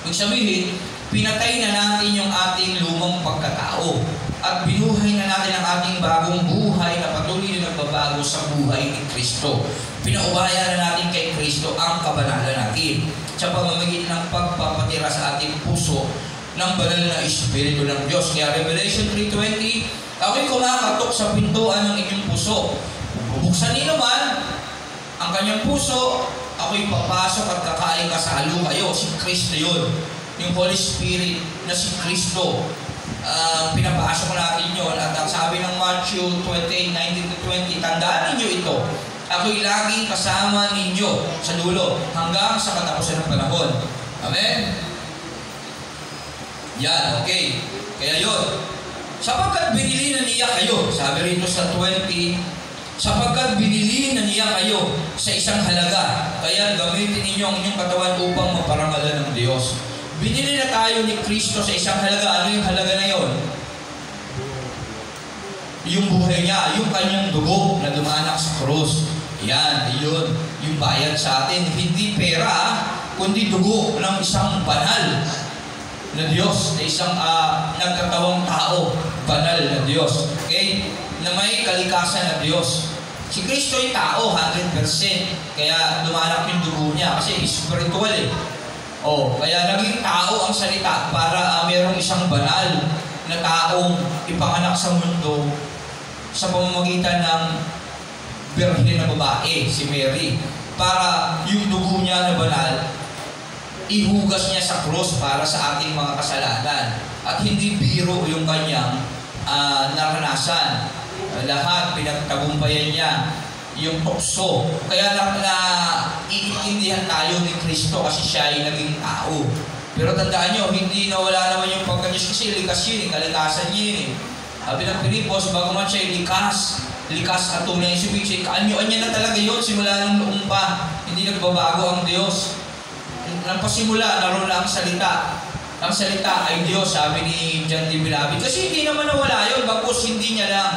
Ibig sabihin, pinatay na natin yung ating lumang pagkatao at binuhay na natin ang ating bagong buhay na patuloy na nagbabago sa buhay ni Kristo. Pinaubaya na natin kay Kristo ang kabanalan natin sa pamamagitan ng pagpapatira sa ating puso ng banal na Espiritu ng Diyos. Kaya Revelation 3:20, ako'y kumakatok sa pintuan ng inyong puso. Bubuksan niyo naman ang kanyang puso, ako'y papasok at kakain kasalo kayo. Si Kristo yun. Yung Holy Spirit na si Kristo. Pinapasok natin yun. At ang sabi ng Matthew 28:19-20, tandaan ninyo ito. Ako'y laging kasama ninyo sa dulo hanggang sa katapusan ng panahon. Amen? Yan, okay. Kaya yun. Sapagkat binili na niya kayo, sabi rito sa 20, sapagkat binili na niya kayo sa isang halaga, kaya gamitin ninyo ang inyong katawan upang maparangalan ng Diyos. Binili na tayo ni Kristo sa isang halaga. Ano yung halaga na yon? Yung buhay niya, yung kanyang dugo na dumanak sa krus. Yan, yun. Yung bayad sa atin. Hindi pera, kundi dugo ng isang banal na Diyos, na isang nagkatawang tao, banal na Diyos. Okay? Na may kalikasan na Diyos. Si Kristo ay tao, 100%. Kaya dumanak yung dugo niya kasi spiritual kaya naging tao ang salita para merong isang banal na taong ipanganak sa mundo sa pamamagitan ng birhen na babae, si Mary. Para yung dugo niya na banal, ihugas niya sa krus para sa ating mga kasalanan. At hindi biro yung kanyang naranasan. Lahat pinagtagumpayan niya yung tukso. Kaya iintindihan tayo ni Kristo kasi siya ay naging tao. Pero tandaan nyo, hindi nawala naman yung pagka-Diyos kasi likas yun, kalikasan niya yun. Sabi ng Pilipos, bago man siya likas at tunay yung subiksi, kaanyo-anya na talaga yun, simula ng noong pa. Hindi nagbabago ang Diyos. Nang pasimula, naroon lang ang salita. Ang salita ay Diyos, sabi ni John D. Bilabid. Kasi hindi naman nawala yun, bagkus hindi niya lang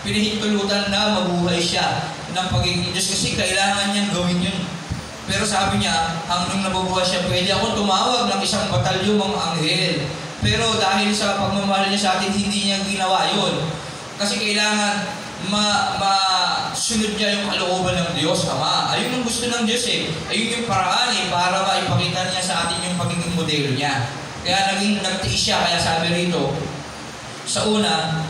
pinahintulutan na mabuhay siya ng pagiging Diyos kasi kailangan niyang gawin yun. Pero sabi niya, hanggang nabubuhay siya, pwede akong tumawag ng isang batalyon mga anghel. Pero dahil sa pagmamahal niya sa atin, hindi niya ginawa yun. Kasi kailangan masunod niya yung kalooban ng Diyos Ama. Ayun ang gusto ng Diyos eh. Ayun yung paraan eh, para maipakita niya sa atin yung pagiging modelo niya. Kaya nagtiis siya, kaya sabi rito, sa una,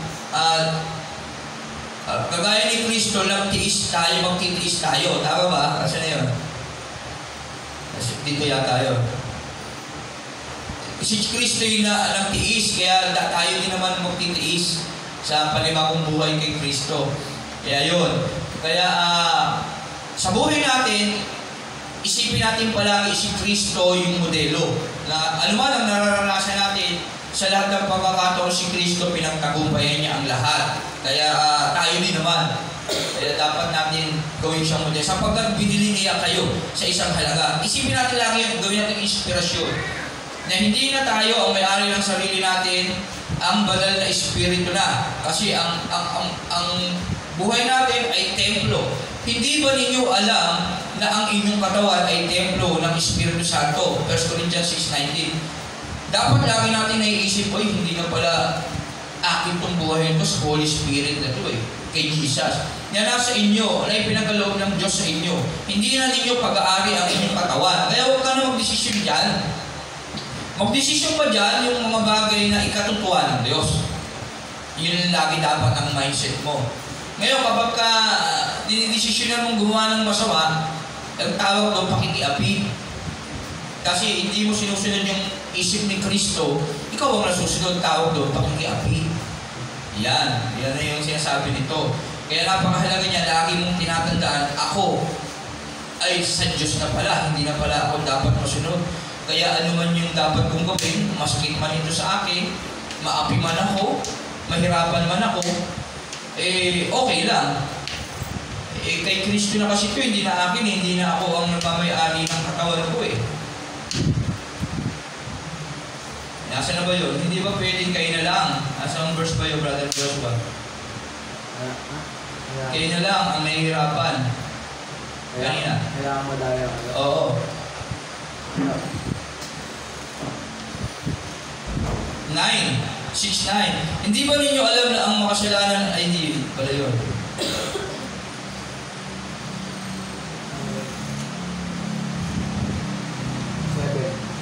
kagaya ni Kristo, nagtiis tayo, magtitiis tayo. Tama ba? Kasi na yun? Dito yata yun. Si Kristo yung nagtiis, kaya tayo din naman magtitiis sa panibagong buhay kay Kristo. Kaya yun. Kaya sa buhay natin, isipin natin palagi si Kristo yung modelo. Na anuman ang nararanasan natin, sa lahat ng pagkakataon si Kristo pinagtagumpayan niya ang lahat. Kaya tayo din naman. Kaya dapat natin gawin siyang modelo. Sapagkat binili niya kayo sa isang halaga. Isipin natin lagi yan, gawin natin inspirasyon. Na hindi na tayo ang may-ari ng sarili natin, ang banal na espiritu na. Kasi ang buhay natin ay templo. Hindi ba ninyo alam na ang inyong katawan ay templo ng Espiritu Santo? 1 Corinthians 6:19. Dapat lagi natin naiisip, hindi na pala akin itong buhay ito sa Holy Spirit na ito kay Jesus. Yan nasa inyo, na ipinagaloob ng Diyos sa inyo. Hindi na ninyo pag-aari ang inyong katawan. Kaya huwag ka na magdesisyon dyan. Magdesisyon pa dyan yung mga bagay na ikatutuwa ng Diyos. Yun lagi dapat ang mindset mo. Ngayon, kapag ka dinidesisyonan mong gumawa ng masama, ang tawag doon pakikiapi. Kasi hindi mo sinusunod yung isip ni Kristo, ikaw ang nasusunod, tawag doon pakikiapi. Yan na yung sinasabi nito. Kaya napakahalaga niya, lagi mong tinatandaan, ako ay sa Diyos na pala, hindi na pala ako dapat masunod. Kaya ano man yung dapat kong gawin, masakit man ito sa akin, maapi man ako, mahirapan man ako, okay lang. Kay Kristo na kasi ito, hindi na akin, hindi na ako ang nagmamay-ari ng katawan ko Nasa na ba yun? Hindi ba pwedeng kayo na lang? Asa ang verse ba yun, Brother Joshua? Kayo na lang ang nahihirapan. Kanina.
Kaya madaya ka.
Oo. 6:9. Hindi ba ninyo alam na ang makasalanan ay hindi pala yun?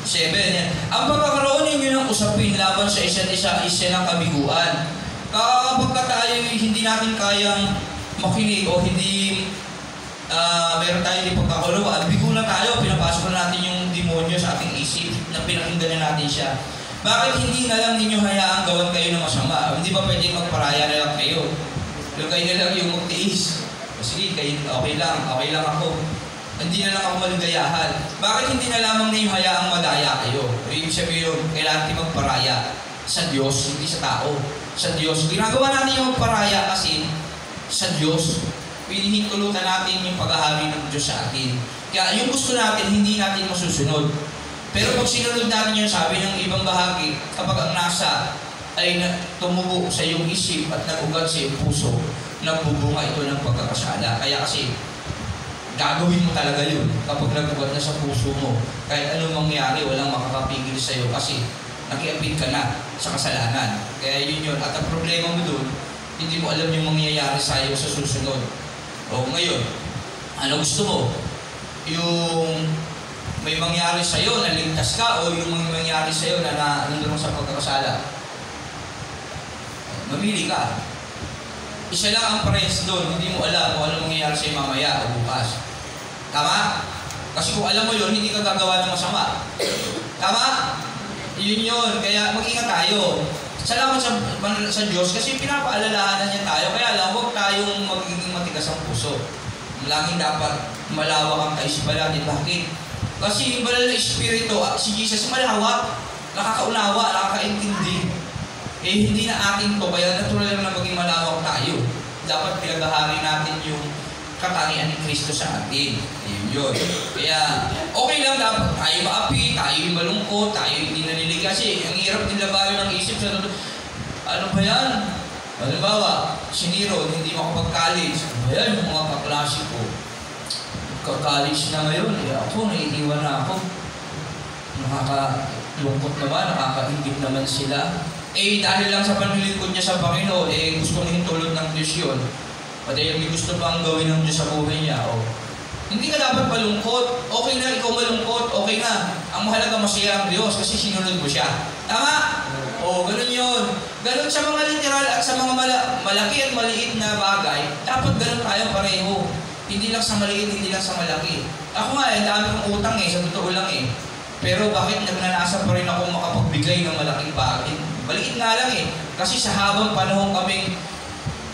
7. Yan. Ang pagkakaroon ninyo ng usapin laban sa isa't isa ng kabiguan. Kapag tayo hindi natin kayang makinig o hindi meron tayo hindi pagkakaluwa, bigo na tayo, pinapasok na natin yung demonyo sa ating isip na pinakinggan na natin siya. Bakit hindi na lang ninyo hayaang gawan kayo ng masama? Hindi ba pwede magparaya na lang kayo? Yung kayo na lang yung magtiis. Sige, okay lang ako. Hindi na lang ako maligayahan. Bakit hindi na lamang ninyo hayaang madaya kayo? Ibig sabihin yun, kailangan natin magparaya sa Diyos, hindi sa tao. Sa Diyos. Ginagawa natin yung magparaya kasi sa Diyos. Pinihintulutan natin yung paghahari ng Diyos sa atin. Kaya yung gusto natin, hindi natin masusunod. Pero pag sinunod natin yung sabi ng ibang bahagi, kapag ang nasa ay tumubo sa iyong isip at nag-ugat sa iyong puso, nagbubunga ito ng pagkakasala. Kaya kasi, gagawin mo talaga yun kapag nag-ugat na sa puso mo. Kahit anong mangyari, walang makakapigil sa iyo kasi nakiapid ka na sa kasalanan. Kaya yun. At ang problema mo dun, hindi mo alam yung mangyayari sa iyo sa susunod. O ngayon, ano gusto mo? Yung may mangyari sa iyo na ligtas ka o yung mangyari sa iyo na nandun sa pagkakasala? Mamili ka. Isa lang ang parehas doon, hindi mo alam kung ano mangyayari sa iyo mamaya o bukas. Tama? Kasi kung alam mo yun, hindi ka gagawa ng masama. Tama? Yun. Kaya mag-ingat tayo. Salamat sa Diyos kasi pinapaalalahanan niya tayo. Kaya lang, huwag tayong magiging matigas ang puso. Laging dapat malawak ang kaisipan natin. Bakit? Kasi yung banal na espiritu, si Jesus malawak, nakakaunawa, nakakaintindi. Hindi na atin to, kaya natural lang na maging malawak tayo. Dapat pinagahari natin yung katangian ni Kristo sa atin. Yun. Kaya, okay lang dapat tayo maapi, tayo malungkot, tayo hindi nalilig. Kasi, ang hirap din labayo ng isip sa todo. Ano ba yan? Halimbawa, si Nero, hindi makapag-college. Ano ba yan? Yung mga kaklase ko. Ka-college na ngayon, ako, naiiwan na ako. Nakakalungkot naman, nakakaingit naman sila. Dahil lang sa panlilingkod niya sa Panginoon, gusto niyang tulad ng Diyos yun. O dahil may gusto pang gawin ng Diyos sa buhay niya, o hindi ka dapat malungkot. Okay na ikaw malungkot, okay na. Ang mahalaga masaya ang Diyos kasi sinunod mo siya. Tama? O, ganun yun. Ganun sa mga literal at sa mga malaki at maliit na bagay, dapat ganun tayo pareho. Hindi lang sa maliit, hindi lang sa malaki. Ako nga, dami kong utang sa totoo lang Pero bakit nagnanasa pa rin ako makapagbigay ng malaking bagay? Maliit nga lang Kasi sa habang panahon kaming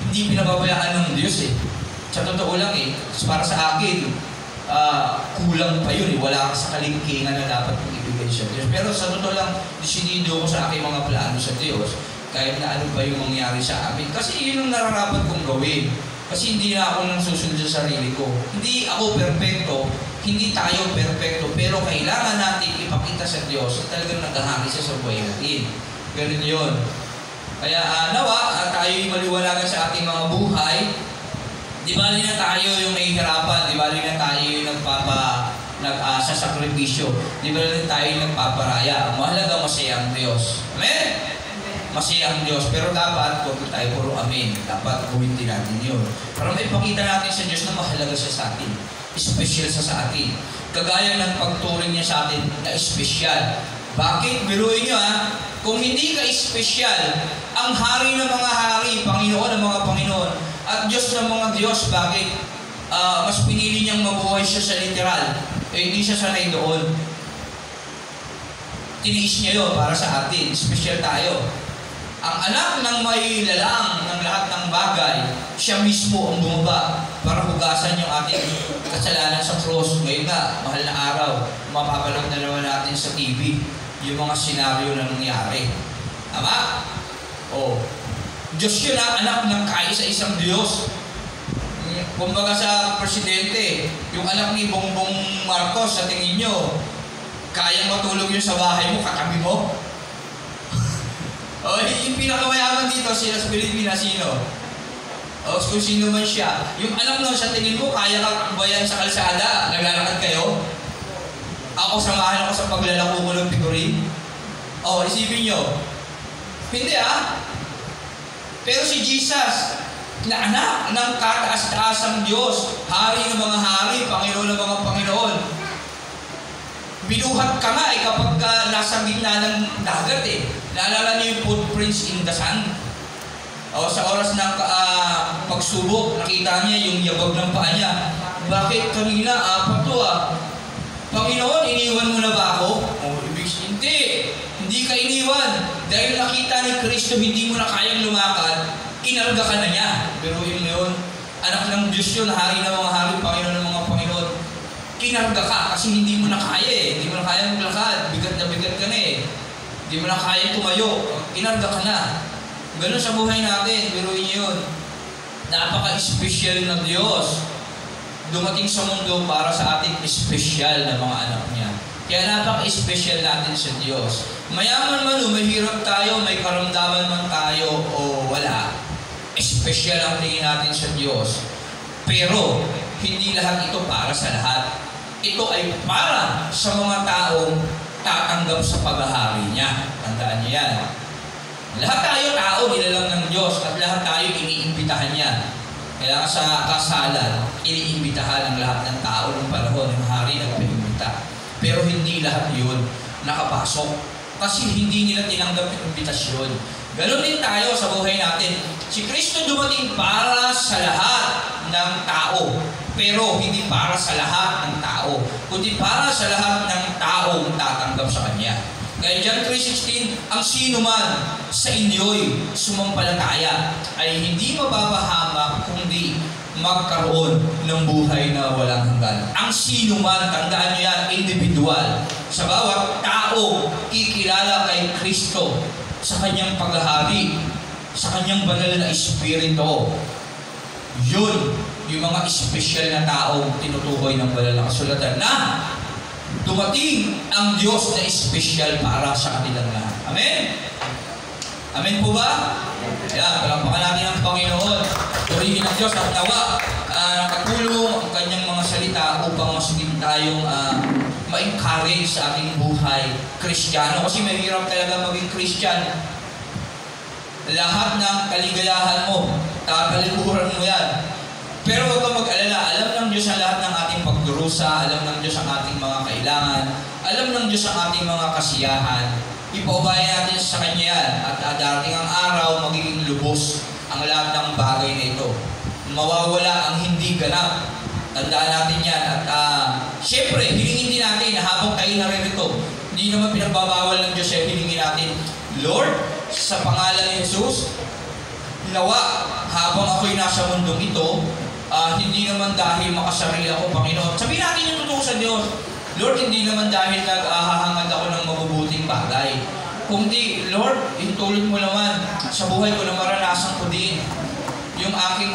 hindi pinababayaan ng Diyos Sa totoo lang para sa akin, kulang pa yun Wala ka sa kalingkingan na dapat kong ibigay sa Diyos. Pero sa totoo lang, disinido ko sa aking mga plano sa Diyos. Kahit na ano pa yung mangyari sa amin. Kasi yun ang nararapat kong gawin. Kasi hindi na ako nang susunod sa sarili ko. Hindi ako perfecto, hindi tayo perfecto, pero kailangan natin ipakita sa Diyos at talagang naghahangin siya sa buhay natin. Ganun yun. Kaya nawa, tayo'y maliwanagan sa ating mga buhay. Di bali na tayo yung nahihirapan, di bali na tayo yung nagsasakripisyo, di bali na tayo yung nagpaparaya. Ang mahalaga masaya ang Diyos. Amen? Masaya ang Diyos, pero dapat huwag tayo puro amen. Dapat gawin din natin yun. Para maipakita natin sa Diyos na mahalaga siya sa atin. Special siya sa atin. Kagaya ng pagturing niya sa atin na special. Bakit? Biruin niyo kung hindi ka special, ang hari ng mga hari, Panginoon ng mga Panginoon, at Diyos ng mga Diyos, bakit? Mas pinili niyang mabuhay siya sa literal. Hindi siya sanay doon. Tiniis niya yun para sa atin. Special tayo. Ang anak ng may lalang ng lahat ng bagay, siya mismo ang bumaba para hugasan yung ating kasalanan sa cross. Ngayon nga, mahal na araw, mapapanood na naman natin sa TV yung mga senaryo na nangyari. Tama? Diyos yun anak ng kaisa-isang Diyos. Kumbaga sa presidente, yung anak ni Bongbong Marcos, sa tingin nyo, kayang matulog yun sa bahay mo, katabi mo? Yung pinakamayaman dito, sila sa Pilipinas, sino? Kung sino man siya. Yung anak nun, sa tingin mo, kaya kang bayan sa kalsada, naglalakad kayo? Ako, samahan ako sa paglalako ko ng figurine? Isipin nyo. Hindi Pero si Jesus, na anak ng kataas-taasang Diyos, hari ng mga hari, Panginoon ng mga Panginoon, binuhat ka nga kapag nasa gitna ng dagat Naalala niyo yung footprints in the sand? Sa oras ng pagsubok, nakita niya yung yabag ng paa niya. Bakit kanina, apat to Panginoon, iniwan mo na ba ako? Hindi ka iniwan. Dahil nakita ni Kristo, hindi mo na kayang lumakad, inarga ka na niya. Pero yun yun, anak ng Diyos yun, hari ng mga hari, Panginoon ng mga Panginoon. Kinarga ka kasi hindi mo na kaya Hindi mo na kaya maglakad. Bigat na bigat ka na Hindi mo na kaya tumayo. Kinarga ka na. Ganun sa buhay natin. Biruin niyo yun. Napaka-special ng Diyos. Dumating sa mundo para sa ating special na mga anak niya. Kaya napaka-special natin sa Diyos. Mayaman man o mahirap tayo, may karamdaman man tayo o wala, special ang tingin natin sa Diyos. Pero, hindi lahat ito para sa lahat. Ito ay para sa mga taong tatanggap sa paghahari niya. Tandaan niyo yan. Lahat tayo tao, nilalang ng Diyos, at lahat tayo iniimbitahan niya. Kaya sa kasalan, iniimbitahan ang lahat ng tao ng panahon ng hari nagpaimbita. Pero hindi lahat yun nakapasok. Kasi hindi nila tinanggap yung imbitasyon. Ganon din tayo sa buhay natin. Si Kristo dumating para sa lahat ng tao. Pero hindi para sa lahat ng tao. Kundi para sa lahat ng taong tatanggap sa Kanya. Kaya John 3:16, ang sino man sa inyo'y sumampalataya ay hindi mababahamak kundi magkaroon ng buhay na walang hanggan. Ang sino man, tandaan niyo yan, individual. Sa bawat tao, kikilala kay Kristo sa Kanyang paghahari, sa Kanyang banal na Espiritu. Yun, yung mga espesyal na taong tinutukoy ng banal na kasulatan na dumating ang Diyos na espesyal para sa kanilang lahat. Amen? Amen po ba? Kaya, palampakan natin ang Panginoon. Purihin ang Diyos at nawa nakatulong ang Kanyang mga salita upang mas din tayong ma-encourage sa ating buhay Kristiyano. Kasi mahirap talaga maging Christian. Lahat ng kaligayahan mo, tatalikuran mo yan. Pero huwag kang mag-alala, alam ng Diyos ang lahat ng ating pagdurusa, alam ng Diyos ang ating mga kailangan, alam ng Diyos ang ating mga kasiyahan. Ipaubaya natin sa Kanya yan, at darating ang araw, magiging lubos ang lahat ng bagay na ito. Mawawala ang hindi ganap. Tandaan natin yan. At syempre, hilingin din natin na habang tayo naririto, hindi naman pinagbabawal ng Diyos, hilingin natin, Lord, sa pangalan ni Jesus, nawa, habang ako'y nasa mundong ito, hindi naman dahil makasarili ako, Panginoon. Sabihin natin yung totoo sa Diyos, Lord, hindi naman dahil naghahangad ako ng mabubuting bagay. Kundi, Lord, itulot mo naman sa buhay ko na maranasan ko din yung aking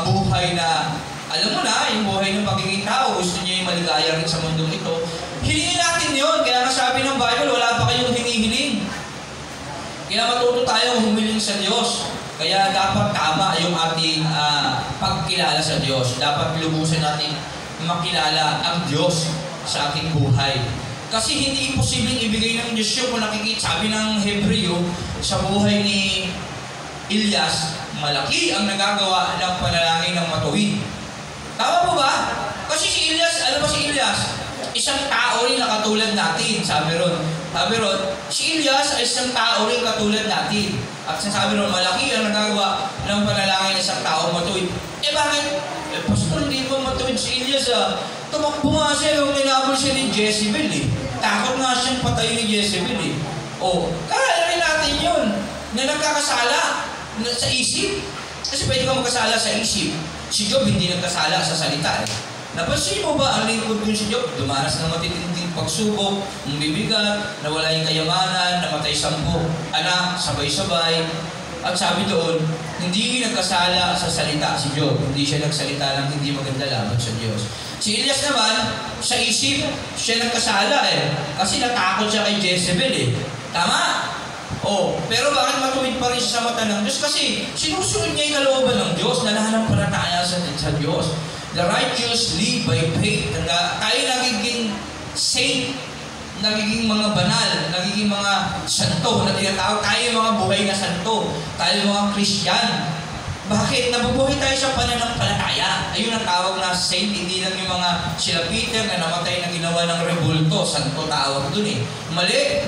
buhay na, alam mo na, yung buhay ng pagiging tao, gusto niya yung maligaya rin sa mundong ito. Hilingin natin yun. Kaya nasabi ng Bible, wala pa kayong hinihiling. Kaya matuto tayong humiling sa Diyos. Kaya dapat tama yung ating pagkilala sa Diyos. Dapat lubusan natin makilala ang Diyos sa ating buhay. Kasi hindi imposibleng ibigay ng Diyos yun kung nakikita. Sabi ng Hebreo, sa buhay ni Elias, malaki ang nagagawa ng panalangin ng matuwid. Tama po ba? Kasi si Elias, ano ba si Elias? Isang tao rin na katulad natin, sabi ron. Si Elias ay isang tao rin katulad natin. At sabi ron, malaki ang nagagawa ng panalangin ng isang tao matuwid. Bakit? Pastor, hindi po matuwid si Elias tumakbo nga siya yung ninabol siya ni Jezebel Takot nga siyang patay ni Jezebel kaya rin natin yun, na nagkakasala sa isip. Kasi pwede ka magkasala sa isip. Si Job hindi nagkasala sa salita Napansin mo ba ang lingkod ko si Job? Dumanas ng matitinding pagsubok, bibigat, nawala yung kayamanan, namatay 10 anak, sabay-sabay. At sabi doon, hindi nagkasala sa salita si Job. Hindi siya nagsalita ng hindi maganda laban sa Diyos. Si Elias naman, sa isip, siya nagkasala Kasi natakot siya kay Jezebel Tama? Pero bakit matuwid pa rin siya sa mata ng Diyos? Kasi sinusunod niya yung kalooban ng Diyos, nananampalataya sa Diyos. The righteous live by faith. Tayo nagiging saint, nagiging mga banal, nagiging mga santo, na tinatawag tayo mga buhay na santo, tayo mga Christian. Bakit? Nabubuhay tayo sa pananampalataya. Ayun ang tawag na saint, hindi lang yung mga sila Peter na namatay na ginawa ng rebulto, santo tawag dun Mali.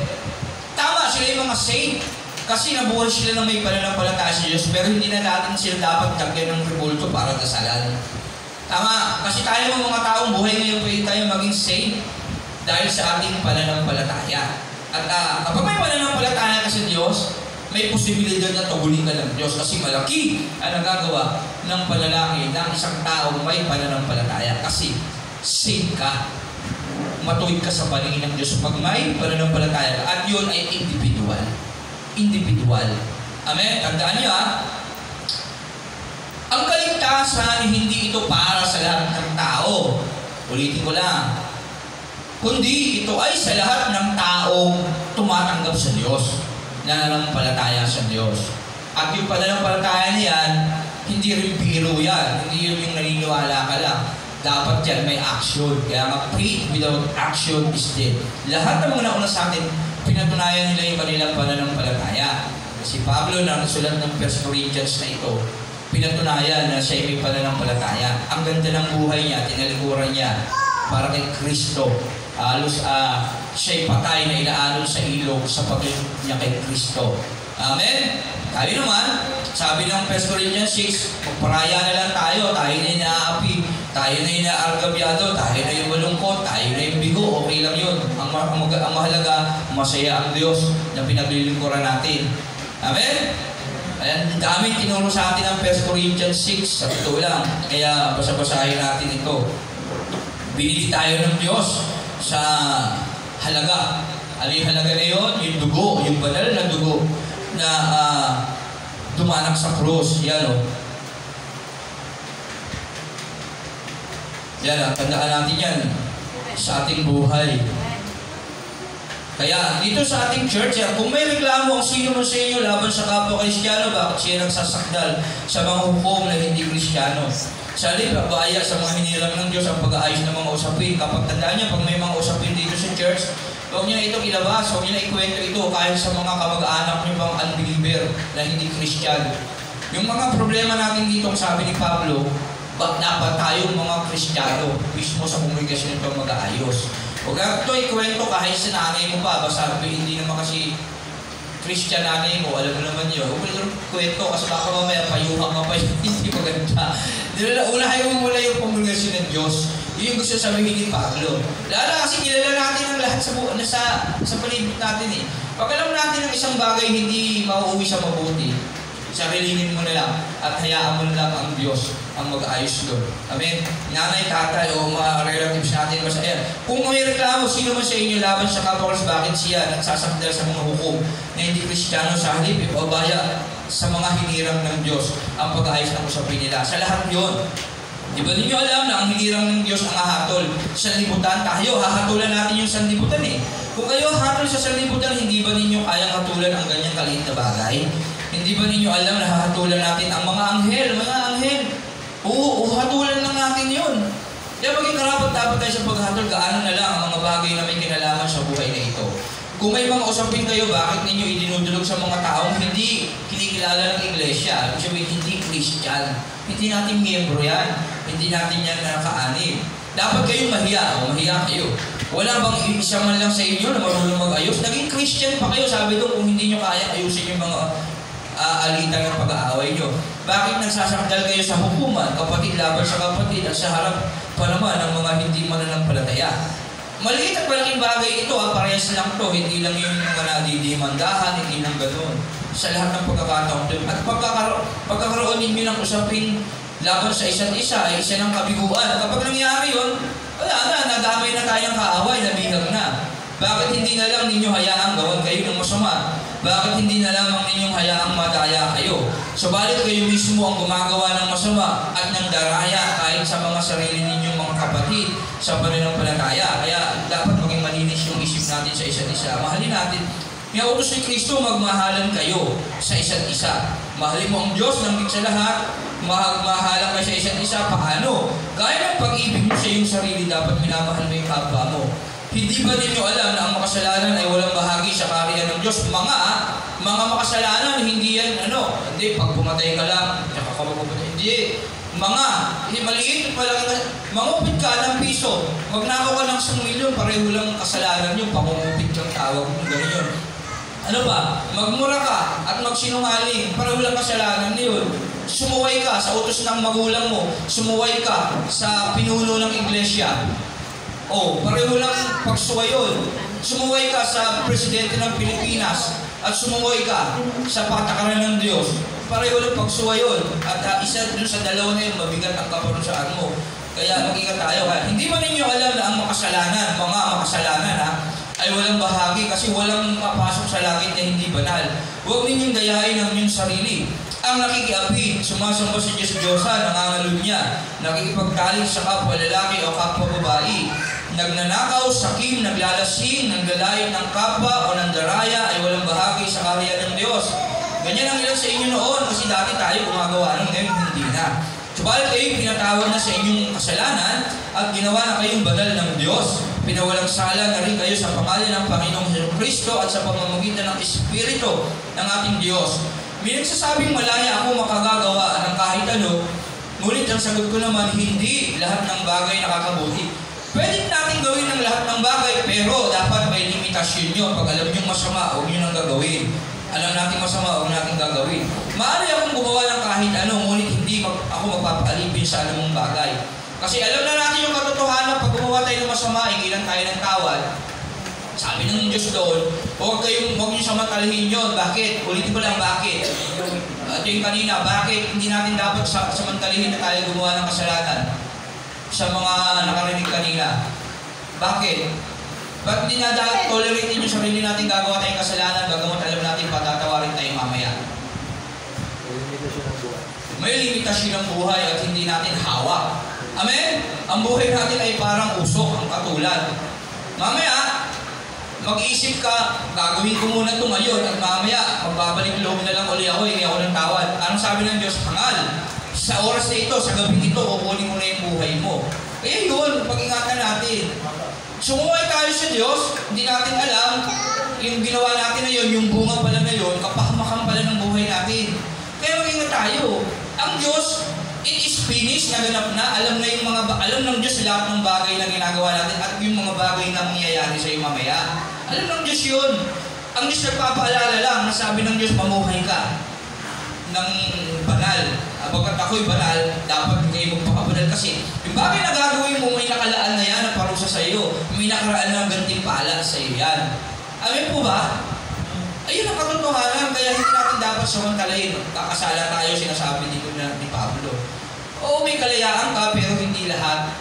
Tama, sila yung mga saint. Kasi nabuhay sila na may pananampalataya sa Diyos, pero hindi na natin sila dapat tagyan ng rebulto para dasalan. Tama, kasi tayo mga taong buhay ngayon pwede tayo maging saint dahil sa ating pananampalataya. At kapag may pananampalataya ka sa Diyos, may posibilidad na tugunin ka ng Diyos kasi malaki ang nagagawa ng panalangin ng isang taong may pananampalataya kasi saint ka. Matuwid ka sa paningin ng Diyos pag may pananampalataya at yun ay individual. Individual. Amen? Tandaan niyo ang kaligtasan, hindi ito para sa lahat ng tao. Ulitin ko lang. Kundi ito ay sa lahat ng taong tumatanggap sa Diyos, nananampalataya sa Diyos. At yung pananampalataya niyan, hindi rin biro yan. Hindi yung naniniwala ka lang. Dapat yan may action. Kaya nga, faith without action is dead. Lahat ng mga nauna sa atin, pinatunayan nila yung kanilang pananampalataya. Si Pablo na nasulat ng 1 Corinthians na ito, pinatunayan na siya may pananampalataya. Ang ganda ng buhay niya, tinalikuran niya para kay Kristo. Halos siya'y patay na inaalon sa ilog sa paglinod niya kay Kristo. Amen? Tayo naman, sabi ng 1 Corinthians 6, magparaya na lang tayo na inaapi, tayo na inaargabyado, tayo na yung malungkot, tayo na yung bigo, okay lang yun. Ang mahalaga, masaya ang Diyos na pinaglilingkuran natin. Amen? Ayan, dami tinuro sa atin ang 1 Corinthians 6, sa totoo lang. Kaya basa-basahin natin ito. Binili tayo ng Diyos sa halaga. Ano yung halaga na yun? Yung dugo, yung banal na dugo na dumanak sa krus. Yan Yan, tandaan natin yan sa ating buhay. Kaya dito sa ating church, kung may reklamo ang sino mo sa inyo laban sa kapwa Kristiyano, bakit siya nagsasakdal sa mga hukom na hindi Kristiyano? Sa halip, pag-aaya sa mga hiniram ng Diyos ang pag-aayos ng mga usapin. Kapag tandaan niya, pag may mga usapin dito sa church, huwag niya itong ilabas, huwag niya ikwento ito kahit sa mga kamag-anak niyo pang unbeliever na hindi Kristiyano. Yung mga problema natin dito, sabi ni Pablo, dapat tayong mga Kristiyano mismo sa kongregasyon ito mag-aayos. Huwag ito ikwento kahit sa nanay mo pa, basta hindi naman kasi Christian nanay mo, alam mo naman yun. Huwag mo kwento kasi baka mamaya payuhang ka pa yun, hindi maganda. Unahin mo muna yung kongregasyon ng Diyos. Yun yung gusto sabihin ni Pablo. Lalo kasi kilala natin ang lahat sa palibot natin eh. Pag alam natin ang isang bagay hindi mauuwi sa mabuti, sarilinin mo na lang at hayaan mo na lang ang Diyos ang mag-ayos doon. Amen? Nanay, tatay, o mga relatives natin masaya. Kung may reklamo, sino man sa inyo laban sa kapwa, bakit siya nagsasakdal sa mga hukom na hindi Kristiyano sa halip, ipabaya sa mga hinirang ng Diyos ang pag-ayos ng usapin nila. Sa lahat yun, di ba ninyo alam na ang hinirang ng Diyos ang hahatol? Sanlibutan tayo, hahatulan natin yung sanlibutan eh. Kung kayo hatol sa sanlibutan, hindi ba ninyo kayang hatulan ang ganyang kaliit na bagay? Hindi ba ninyo alam na hahatulan natin ang mga anghel? Mga anghel, oo, hatulan lang natin yun. Kaya maging karapat-dapat tayo sa paghatol, gaano na lang ang mga bagay na may kinalaman sa buhay na ito. Kung may mga usapin kayo, bakit ninyo idinudulog sa mga taong hindi kinikilala ng iglesia? Ibig sabihin, hindi Christian. Hindi natin miyembro yan. Hindi natin yan nakakaanib. Dapat kayong mahiya. O mahiya kayo. Wala bang isa man lang sa inyo na marunong mag-ayos? Naging Christian pa kayo. Sabi doon, kung hindi nyo kaya ayusin yung mga alitan ng pag-aaway nyo. Bakit nagsasakdal kayo sa hukuman? Kapatid laban sa kapatid at sa harap pa naman ng mga hindi mananampalataya. Maliit at malaking bagay ito, parehas lang to. Hindi lang yung mga nadidimandahan, hindi lang gano'n. Sa lahat ng pagkakataon doon. At pagkakaroon ninyo ng usapin laban sa isa't isa, ay isa ng kabiguan. Kapag nangyari yun, wala na, nadamay na tayong kaaway, nabihag na. Bakit hindi na lang ninyo hayaang gawan kayo ng masama? Bakit hindi na lamang ninyong hayaang madaya kayo? Subalit kayo mismo ang gumagawa ng masama at ng daraya kahit sa mga sarili ninyong mga kapatid sa pananampalataya. Kaya dapat maging malinis yung isip natin sa isa't isa. Mahalin natin. Kaya utos ni Kristo, magmahalan kayo sa isa't isa. Mahalin mo ang Diyos ng sa lahat. Magmahalan ka sa isa't isa. Paano? Gaya ng pag-ibig mo sa iyong sarili, dapat minamahal mo yung kapwa mo. Hindi ba ninyo alam na ang makasalanan ay walang bahagi sa kaharian ng Diyos? Mga makasalanan, hindi yan, hindi, pag pumatay ka lang, tsaka ka magpapatay. Hindi, maliit, mangupit ka ng piso. Magnakaw ka ng 1 milyon, pareho lang ang kasalanan nyo, pangungupit lang tawag mo, ganyan. Ano ba? Magmura ka at magsinungaling, pareho lang kasalanan yun. Sumuway ka sa utos ng magulang mo, sumuway ka sa pinuno ng iglesia. Pareho lang pagsuway yun. Sumuway ka sa presidente ng Pilipinas at sumuway ka sa patakaran ng Diyos. Pareho lang pagsuway yun. At isa dun sa dalawa na yun, mabigat ang kaparusaan mo. Kaya mag-ingat tayo. Hindi ba ninyo alam na ang makasalanan, mga makasalanan ay walang bahagi kasi walang mapasok sa langit na hindi banal. Huwag ninyong gayahin ang inyong sarili. Ang nakikiapid, sumasamba sa Diyos-Diyosa, nangangalunya, nakikipagtalik sa kapwa lalaki o kapwa babae, nagnanakaw, sakim, naglalasing, naglalayag ng kapwa o ng daraya ay walang bahagi sa kaharian ng Diyos. Ganyan ang ilan sa inyo noon kasi dati tayo gumagawa ng ngayon, hindi na. Subalit kayo pinatawad na sa inyong kasalanan at ginawa na kayong banal ng Diyos. Pinawalang sala na rin kayo sa pangalan ng Panginoong Jesucristo at sa pamamagitan ng Espiritu ng ating Diyos. May nagsasabing malaya ako makagagawa ng kahit ano, ngunit ang sagot ko naman, hindi lahat ng bagay nakakabuti. Pwede natin gawin ang lahat ng bagay, pero dapat may limitasyon nyo. Pag alam nyo masama, huwag nyo nang gagawin. Alam natin masama, huwag natin gagawin. Maaari akong gumawa ng kahit ano, ngunit hindi ako magpapaalipin sa anumang bagay. Kasi alam na natin yung katotohanan, pag gumawa tayo ng masama, igilan tayo ng tawad. Sabi ng Diyos doon, huwag nyo samantalahin yun. Bakit? Ulitin ko lang bakit. Ito yung kanina, bakit hindi natin dapat samantalahin na tayo gumawa ng kasalanan sa mga nakarinig kanina? Bakit? Ba't hindi na dapat tolerate yung sarili natin gagawa tayong kasalanan, gagawin alam natin patatawarin tayo mamaya? May limitasyon ng buhay at hindi natin hawak. Amen? Ang buhay natin ay parang usok, ang katulad. Mamaya, mag-iisip ka, gagawin ko muna ito ngayon at mamaya, magbabalik loob na lang uli ako, hindi ako ng tawad. Anong sabi ng Diyos? Hangal. Sa oras na ito, sa gabi ito, kukunin mo na yung buhay mo. Kaya yun, pag-ingatan natin. Sumuway tayo sa Diyos, hindi natin alam, yung ginawa natin na yun, yung bunga pala na yun, kapahamakan pala ng buhay natin. Kaya mag-ingat tayo. Ang Diyos, It is finished, naganap na, alam ng Diyos lahat ng bagay na ginagawa natin at yung mga bagay na mangyayari sa iyo mamaya. Alam ng Diyos yun. Ang Diyos nagpapaalala lang, nasabi ng Diyos, mamuhay ka ng banal. Pagkat ako'y banal, dapat kayo magpakabanal kasi yung bagay na gagawin mo, may nakalaan na yan na parusa sa iyo. May nakaraan na gantimpala sa iyo yan. Amin po ba? Ayun ang katotohanan, kaya hindi natin dapat samantalayin. Kakasala tayo, sinasabi dito ni Pablo. Oo, may kalayaan ka, pero hindi lahat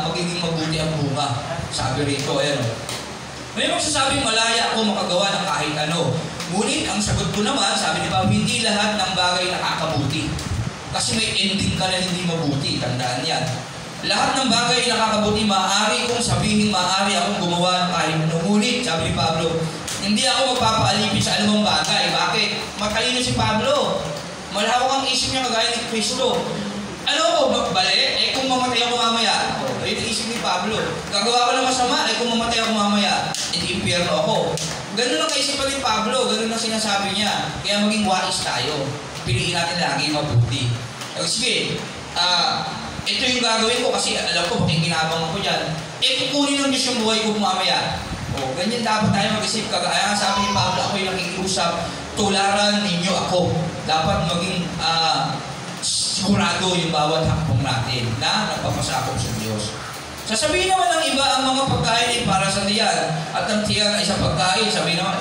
magiging mabuti ang bunga. Sabi rito, may magsasabing malaya ako makagawa ng kahit ano. Ngunit ang sagot ko naman, sabi ni Pablo, hindi lahat ng bagay nakakabuti. Kasi may ending ka na hindi mabuti, tandaan yan. Lahat ng bagay nakakabuti, maaari kong sabihin, maaari akong gumawa ng kahit ano. Ngunit, sabi ni Pablo, hindi ako magpapaalipin sa anumang bagay. Bakit? Matalino si Pablo. Malawak ang isip niya kagaya ni Kristo. Ano ko, bali? Kung mamatay ako mamaya. Ayun ang isip ni Pablo. Gagawa ko ng masama, kung mamatay ako mamaya, hindi impyerno ako. Ganun ang kaisipan ni Pablo, ganun ang sinasabi niya. Kaya maging wais tayo. Piliin natin lagi mabuti. Sige, ito yung gagawin ko kasi alam ko, pakikinabang ko dyan. Kukunin ng Diyos yung buhay ko mamaya. Ganyan dapat tayo mag-isip. Kagaya sabi ni Pablo, ako'y nakikiusap, tularan ninyo ako. Dapat maging sigurado yung bawat hakbang natin na nagpapasakop sa Diyos. Sasabihin naman ng iba, ang mga pagkain ay para sa tiyan at ang tiyan ay sa pagkain. Sabihin naman,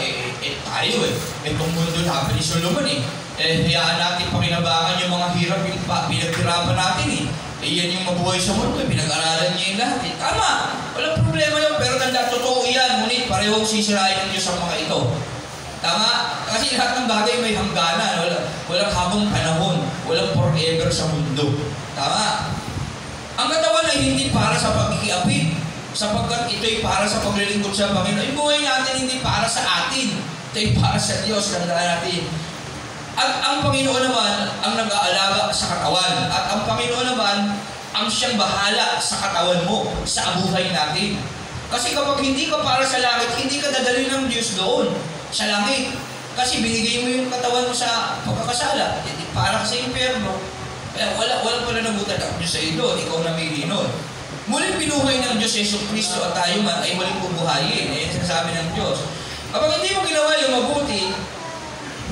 tayo itong mundo natin ni Solomon hayaan natin pakinabangan yung mga hirap yung pinaghirapan natin yan yung mabuhay sa mundo, pinag-aralan niya yung lahat Tama, walang problema yun, pero tanda, totoo yan, ngunit parehong sisirain ng Diyos ang mga ito. Tama? Kasi lahat ng bagay may hangganan, walang habang panahon, walang forever sa mundo. Tama? Ang katawan ay hindi para sa pagkikiapid, sapagkat ito'y para sa paglilingkod sa Panginoon. Yung buhay natin hindi para sa atin, ito'y para sa Diyos, tandaan natin. At ang Panginoon naman ang nag-aalaga sa katawan. At ang Panginoon naman ang siyang bahala sa katawan mo, sa buhay natin. Kasi kapag hindi ka para sa langit, hindi ka dadalhin ng Diyos doon, sa langit. Kasi binigay mo yung katawan mo sa pagkakasala. Para ka sa impyerno. Walang pananagutan ang Diyos sa iyo doon. Ikaw namili nun. Muling pinuhay ng Diyos Yesu Cristo at tayo man ay muling bubuhayin. Ayan sinasabi ng Diyos. Kapag hindi mo ginawa yung mabuti,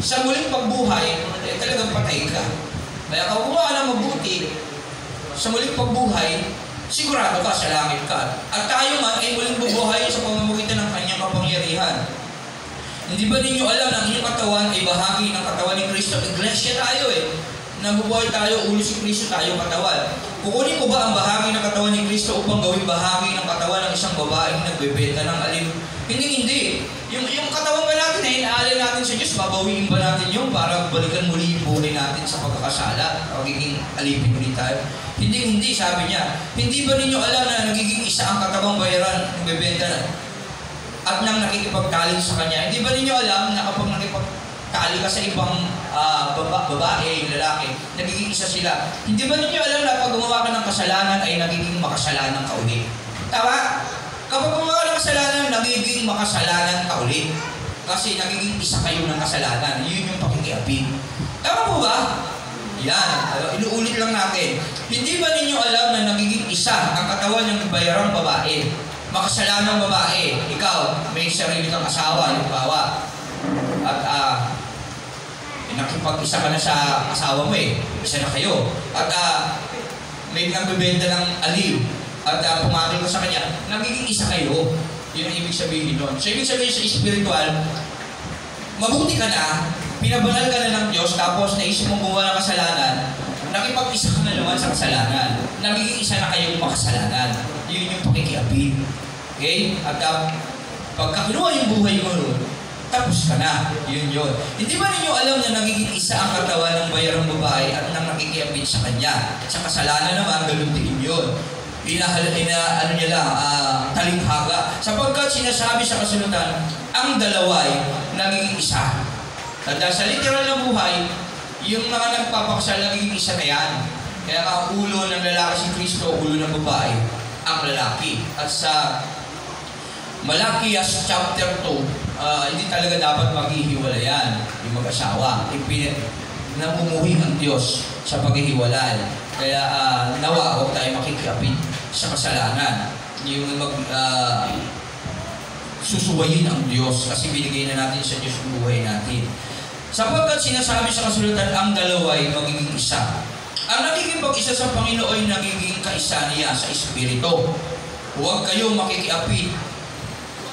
sa muling pagbuhay, talagang patay ka. Kaya kung gumawa ka ng mabuti, sa muling pagbuhay, sigurado ka sa langit ka. At tayo man ay muling bubuhay sa pamamagitan ng kanyang kapangyarihan. Hindi ba ninyo alam na ang inyong katawan ay bahagi ng katawan ni Kristo? Iglesia tayo Nabubuhay tayo, ulo si Kristo, tayo katawan. Kukunin ko ba ang bahagi ng katawan ni Kristo upang gawing bahagi ng katawan ng isang babaeng nagbebenta ng alim? Hindi. Yung katawan ba natin inaalay natin sa Diyos, babawiin ba natin yung para balikan muli yung buhay natin sa pagkakasala, magiging alipin ulit tayo? Hindi, sabi niya. Hindi ba ninyo alam na nagiging isa ang katawang bayaran ng bebenta at nang nakikipagtali sa Kanya? Hindi ba ninyo alam na kapag nakipagtali ka sa ibang babae, lalaki, nagiging isa sila? Hindi ba ninyo alam na pag gumawa ka ng kasalanan ay nagiging makasalanan ka ulit? Tama? Kapag gumawa ka ng kasalanan, nagiging makasalanan ka ulit. Kasi nagiging isa kayo ng kasalanan. Yun yung pakikiapid. Tama po ba? Yan. Inuulit lang natin. Hindi ba ninyo alam na nagiging isa ang katawan ng bayarang babae? Makasalanang babae. Ikaw, may sarili kang asawa, yung bawa. At nakipag-isa ka na sa asawa mo Isa na kayo. At may nagbebenta ng aliw. At pumatay ka sa kanya, nagiging isa kayo. Yun ang ibig sabihin nun. So, ibig sabihin sa spiritual, mabuti ka na, pinabanal ka na ng Diyos, tapos naisip mong gumawa ng kasalanan, nakipag-isa ka na naman sa kasalanan. Nagiging isa na kayong makasalanan. Yun yung pakikiapid. Okay? At pagka kinuha yung buhay mo nun, tapos ka na. Yun. Hindi ba ninyo alam na nagiging isa ang katawan ng bayarang babae at nang nakikiapid sa kanya? Sa kasalanan naman, ganun din yun. Talinghaga. Sapagkat sinasabi sa kasulatan, ang dalawa ay nagiging isa. At sa literal na buhay, yung mga nagpapakasal nagiging isa na yan. Kaya ang ulo ng lalaki si Kristo, ulo ng babae, ang lalaki. At sa Malakias chapter 2, hindi talaga dapat maghihiwalayan yung mag-asawa. namumuhi ang Diyos sa paghihiwalay. Kaya nawa, huwag tayo makikiapit sa kasalanan. Yung susuwayin ang Diyos kasi binigay na natin sa Diyos ang buhay natin. Sapagkat sinasabi sa kasulatan, ang dalawa ay magiging isa. Ang nagiging pag-isa sa Panginoon ay nagiging kaisa niya sa Espiritu. Huwag kayo makikiapit.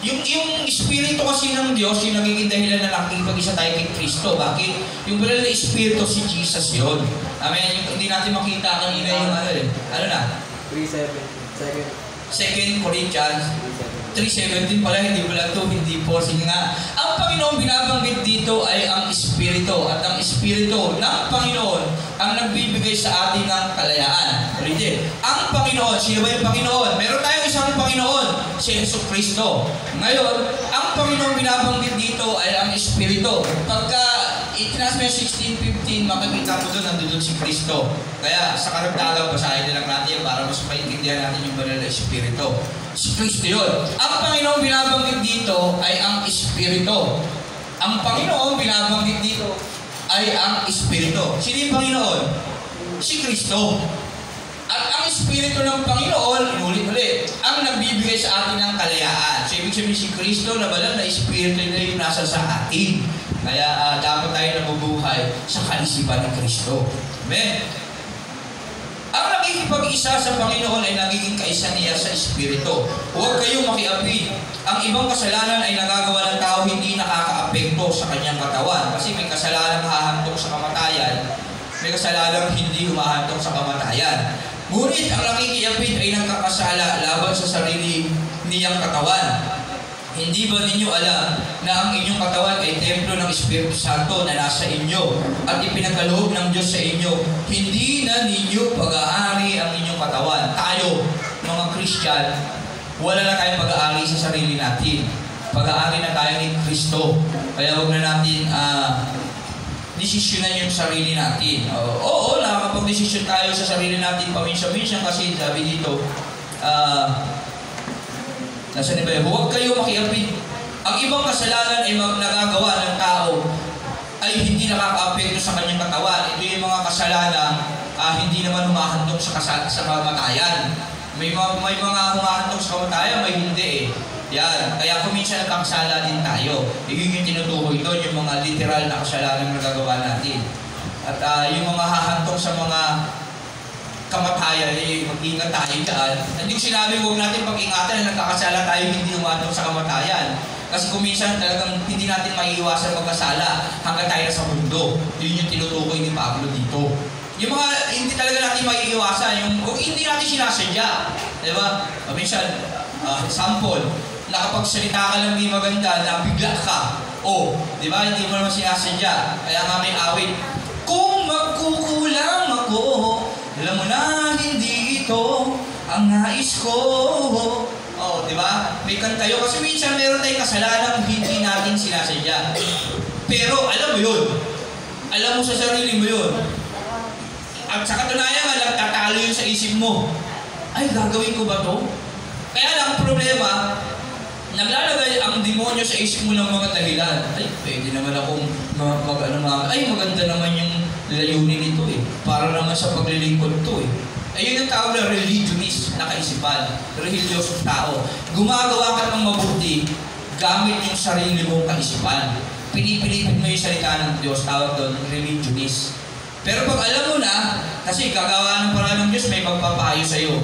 Yung Espiritu kasi ng Diyos, yung nagiging dahilan na nakikipag-isa tayo kay Kristo. Bakit? Yung banal na Espiritu, si Jesus yun. Amen? Yung hindi natin makita kanina yung ano na? 2 Corinthians 3:17 pala, hindi pala 2, hindi 4. Sige nga, ang Panginoon binabanggit dito ay ang Espiritu. At ang Espiritu ng Panginoon ang nagbibigay sa atin ng kalayaan. Ulitin, ang Panginoon, sino ba yung Panginoon? Meron tayong isang Panginoon, si Jesucristo. Ngayon, ang Panginoon binabanggit dito ay ang Espiritu. Pagka itinaas mo yung 16:15, makikita mo doon, nandun si Kristo. Kaya sa karagdagang, basahin na lang natin para mas maintindihan natin yung banal na Espiritu. Si Kristo yun. Ang Panginoon binabanggit dito ay ang Espiritu. Ang Panginoon binabanggit dito ay ang Espiritu. Sino yung Panginoon? Si Kristo. At ang Espiritu ng Panginoon, inulit-ulit, ang nagbibigay sa atin ng kalayaan. So, ibig sabihin si Kristo na banal na Espiritu na yung nasa sa atin. Kaya dapat tayo nabubuhay sa kalisipan ng Kristo. Amen? Ang nakikipag-isa sa Panginoon ay nagiging kaisa niya sa Espiritu. Huwag kayong makiapid. Ang ibang kasalanan ay nagagawa ng tao hindi nakaka-apekto sa kanyang katawan. Kasi may kasalanan hahantong sa kamatayan, may kasalanan hindi humahantong sa kamatayan. Ngunit ang nakikiapid ay nagkakasala laban sa sarili niyang katawan. Hindi ba ninyo alam na ang inyong katawan ay templo ng Espiritu Santo na nasa inyo at ipinagkaloob ng Diyos sa inyo? Hindi na ninyo pag-aari ang inyong katawan. Tayo, mga Christian, wala na tayong pag-aari sa sarili natin. Pag-aari na tayo ni Kristo. Kaya huwag na natin desisyonan yung sarili natin. Oo, nakakapag-desisyon tayo sa sarili natin paminsan-minsan kasi sabi dito, nasaan ba yun? Huwag kayo makiapid. Ang ibang kasalanan ay nagagawa ng tao ay hindi nakaka-apekto sa kanyang katawan. Ito yung mga kasalanan hindi naman humahantong sa kamatayan. May mga humahantong sa kamatayan, may hindi Yan. Kaya kung minsan nagkakasala din tayo, yun yung tinutukoy doon, yung mga literal na kasalanan na nagagawa natin. At yung mga hahantong sa mga kamatayan, mag-ingat tayo dyan. Hindi ko sinabi huwag natin pag-ingatan na nagkakasala tayo hindi umantong sa kamatayan. Kasi kung minsan talagang hindi natin maiiwasan magkasala hanggang tayo sa mundo. Yun yung tinutukoy ni Pablo dito. Yung mga hindi talaga natin maiiwasan, yung hindi natin sinasadya. Diba? Minsan, example, nakapagsalita ka lang di maganda, nabigla ka. Diba? Hindi mo naman sinasadya. Kaya nga may awit, kung magkukulang ako, alam mo na, hindi ito ang nais ko. Diba? May kantayo. Kasi minsan meron tayong kasalanan hindi natin sinasadya. Pero alam mo yun. Alam mo sa sarili mo yun. At sa katunayan, nagtatalo yun sa isip mo. Ay, gagawin ko ba to? Kaya lang ang problema, naglalagay ang demonyo sa isip mo ng mga dahilan. Ay, pwede naman akong maganda naman yung layunin nito Para naman sa paglilingkod to Ayun ang tawag na religionist na kaisipan. Religious tao. Gumagawa ka ng mabuti gamit yung sarili mong kaisipan. Pinipilipid mo yung salita ng Diyos, tawag doon, religionist. Pero pag alam mo na, kasi gagawa ng paraan ng Diyos, may magpapayo sa'yo.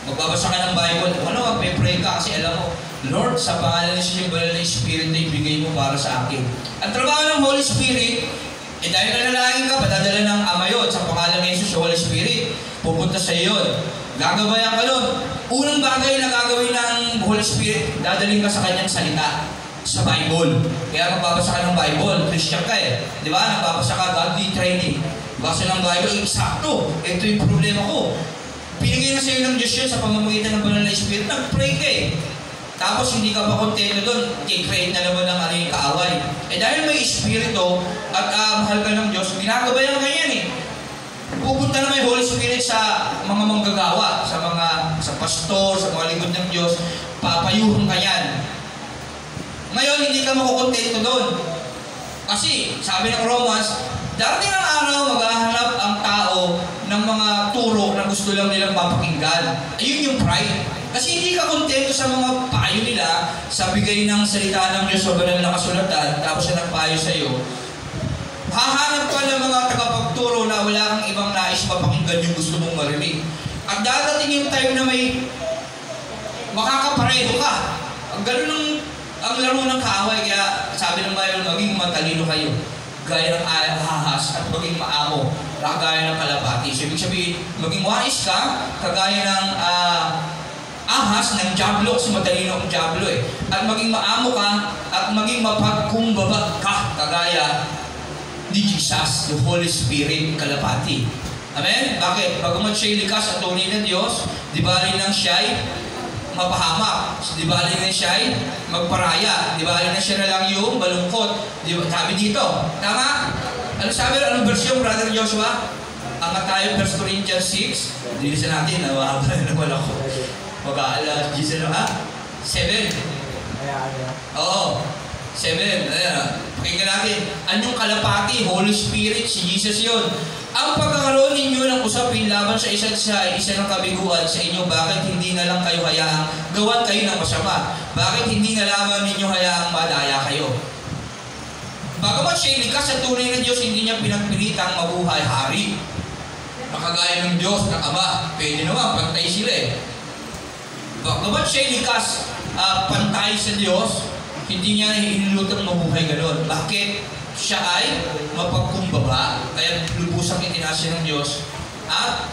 Magbabasa ka ng Bible, magpe-pray ka kasi alam mo, Lord, sa pangalan ng siyang banal na Espiritu, ibigay mo para sa akin. Ang trabaho ng Holy Spirit, dahil nanalangin ka, padadala ng Ama yun, sa pangalan ng Jesus, sa Holy Spirit, pupunta sa iyo yun. Gagabayan ka nun. Unang bagay na gagawin ng Holy Spirit, dadalhin ka sa kanyang salita, sa Bible. Kaya magbabasa ka ng Bible, Christian ka Di ba? Nagbabasa ka, godly training. Basa ng Bible, sakto. Ito yung problema ko. Pinigay na sa iyo ng Diyos yun sa pamamagitan ng banal na Espiritu, nag-pray ka Tapos hindi ka pa kontento doon, i-create na naman ng yung kaaway. Dahil may Espiritu at mahal ka ng Diyos, ginagabayan ka yan Pupunta na may Holy Spirit sa mga manggagawa, sa pastor, sa mga lingkod ng Diyos, papayuhan ka yan. Ngayon, hindi ka makukontento doon. Kasi, sabi ng Romans, Darating ang araw, maghahanap ang tao ng mga turo na gusto lang nilang mapakinggan. Ayun yung pride. Kasi hindi ka kontento sa mga payo nila, sa bigay ng salita ng Diyos sa banal na kasulatan, tapos siya nagpayo sa iyo. Hahanap ka ng mga tagapagturo na wala kang ibang nais mapakinggan yung gusto mong marinig. At dadating yung time na may makakapareho ka. Ang ganun ang laro ng kaaway, kaya sabi ng Bible, maging matalino kayo. Gaya ng ahas at maging maamo, kagaya ng kalapati. So, ibig sabihin, maging wais ka, kagaya ng ahas ng diablo, kasi matalino ang diablo eh. At maging maamo ka, at maging mapagkumbaba ka, kagaya ni Jesus, the Holy Spirit, kalapati. Amen? Bakit? Bagamat siya'y likas at tunay ng Diyos, di bali nang siya'y mapahamak. Di bali nang siya'y magparaya. Di bali nang siya na lang yung malungkot. Sabi dito. Tama? Ano sabi? Anong version, Brother Joshua? Angat tayo, 1 Corinthians 6. Dilisan natin. Nawahaba na naman ako. Mag-aalas. Gisano ha? 7. Oo. 7. Ayan. Pakinggan natin. Anyong kalapati, Holy Spirit, si Jesus yun. Ang pagkakaroon ninyo ng usapin laban sa isa't isa ng kabiguan sa inyo, bakit hindi na lang kayo hayaang gawan kayo ng masama? Bakit hindi na lamang ninyo hayaang madaya kayo? Bagamat siya'y likas sa tunay ng Diyos, hindi niya pinagpilitang mabuhay hari. Nakagaya ng Diyos, ng Ama, pwede naman, pantay sila eh. Bagamat siya'y likas, pantay sa Diyos, hindi niya inilutang mabuhay gano'n. Bakit? Siya ay mapagkumbaba, kaya lubusang itinaas siya ng Diyos at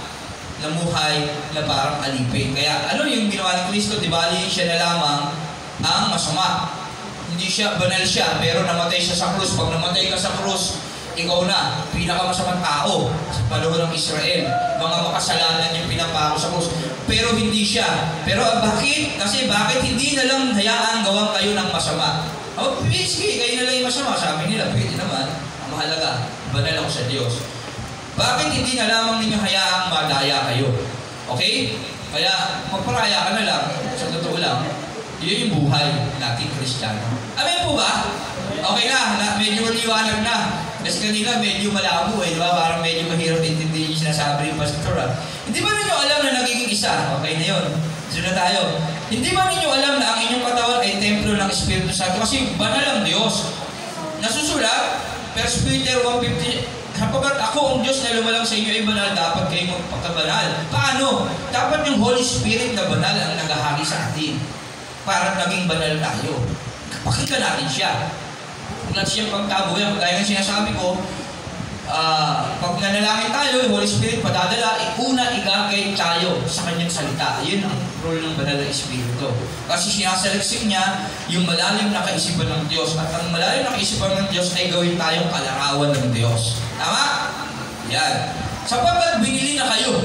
namuhay na parang alipin. Kaya ano yung ginawa ni Kristo? Di bali siya na lamang ang masama. Hindi siya, banal siya, pero namatay siya sa krus. Pag namatay ka sa krus, ikaw na, pinakamasamang tao sa panahon ng Israel. Mga makasalanan yung pinapako sa krus. Pero hindi siya. Pero bakit? Kasi bakit hindi na lang hayaan gawang kayo ng masama? Oh, sige, kayo na lang yung masama. Sabi nila, pwede naman. Ang mahalaga, banal ako sa Diyos. Bakit hindi na lamang ninyo hayaang madaya kayo? Okay? Kaya, magparaya ka na lang. Sa totoo lang, yun yung buhay nating Kristiyano. Amen po ba? Okay na, medyo maliwanag na. Kasi kanina medyo malabo eh, di ba? Parang medyo mahirap intindihin yung sinasabi ng pastor. Hindi ba ninyo alam na nagiging isa? Okay na yun. Sunod na tayo. Hindi ba ninyo alam na ang inyong katawan ay templo ng Espiritu Santo? Kasi banal ang Diyos. Nasusulat, 1 Peter 1:50, sapagkat ako ang Diyos na lumalang sa inyo ay banal, dapat kayong magpakabanal. Paano? Dapat yung Holy Spirit na banal ang nagahari sa atin. Para naging banal tayo. Pakinggan natin siya. Kung natin siyang pagtabuyan, gaya ng sinasabi ko, pag nanalangin tayo, yung Holy Spirit padadala, una igagay tayo sa kanyang salita. Yun ang role ng banal na Espiritu. Kasi sinasaliksik niya yung malalim na kaisipan ng Diyos. At ang malalim na kaisipan ng Diyos ay gawin tayong kalarawan ng Diyos. Tama? Yan. Sapagkat binili na kayo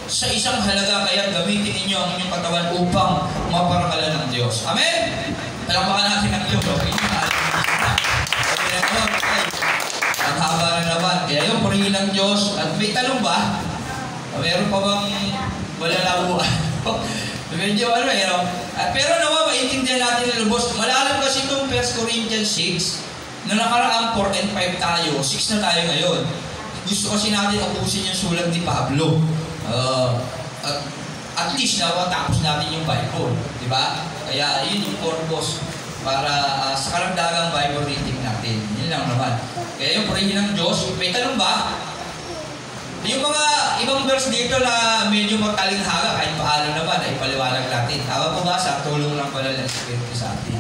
sa isang halaga, kaya gamitin ninyo ang inyong katawan upang maparangalan ng Diyos. Amen? Palakpakan natin ang Diyos. Okay? Ang haba na naman. Kaya yung purihin ng Diyos. At may tanong ba? Meron pa bang malalabuan? Medyo ano eh. No? Pero naman, maintindihan natin na lubos. Malalim kasi itong 1 Corinthians 6. Noong nakaraang 4 and 5 tayo. 6 na tayo ngayon. Gusto kasi natin upusin yung sulat ni Pablo. At least tapos natin yung Bible. Diba? Kaya yun yung purpose para sa karagdagang Bible reading natin. Yun lang naman. Kaya yung purihin ng Diyos, may tanong ba? Yung mga ibang verse dito na medyo magtalinghaga, kahit paano naman, ay paliwanag natin. Tama po ba? Sa tulong ng banal ng Espiritu sa atin.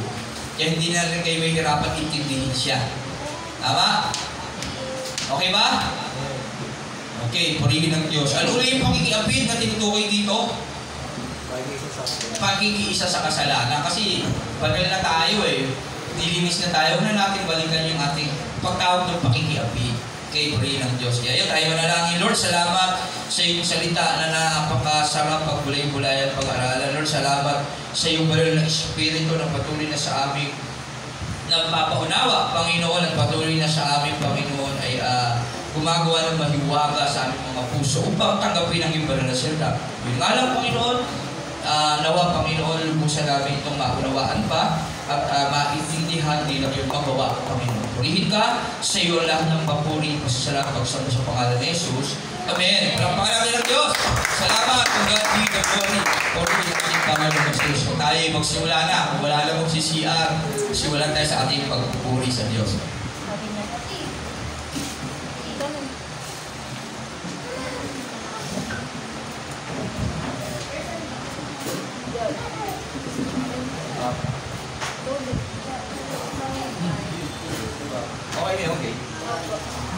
Kaya hindi na rin kayo may hirapan intindihin siya. Tama? Okay ba? Okay, purihin ng Diyos. Ano ulit yung pakikiapid na tinutukoy dito? Pakikiisa sa kasalanan. Kasi banal na tayo eh. Nilinis na tayo. Huwag na natin balikan yung ating pagtawag ng pakikiapid. Okay, purihin ng Diyos. Kaya yun, tayo manalangin. Lord, salamat sa iyong salita na napakasarap pagbulay-bulay at pag-aralan. Lord, salamat sa iyong banal na Espiritu na patuloy na sa amin nagpapaunawa, Panginoon, at patuloy na sa amin, Panginoon, ay gumagawa ng mahiwaga sa aming mga puso upang tanggapin ang iyong banal na salita. Yun nga lang, Panginoon, nawa, Panginoon, lubusan namin itong maunawaan pa at maintindihan nila yung paggawa ng Panginoon. Purihin ka, sa iyo lahat ng papuri, pasasalamat, pagsama sa pangalan ni Jesus. Amen. Pagpapakalan ng Diyos. Salamat. Kung God be the glory. Puri ng ating Panginoon sa Jesus. Kung tayo magsimula na, kung wala lang magsisiar, simulan tayo sa ating pagpupuri sa Diyos. Okay.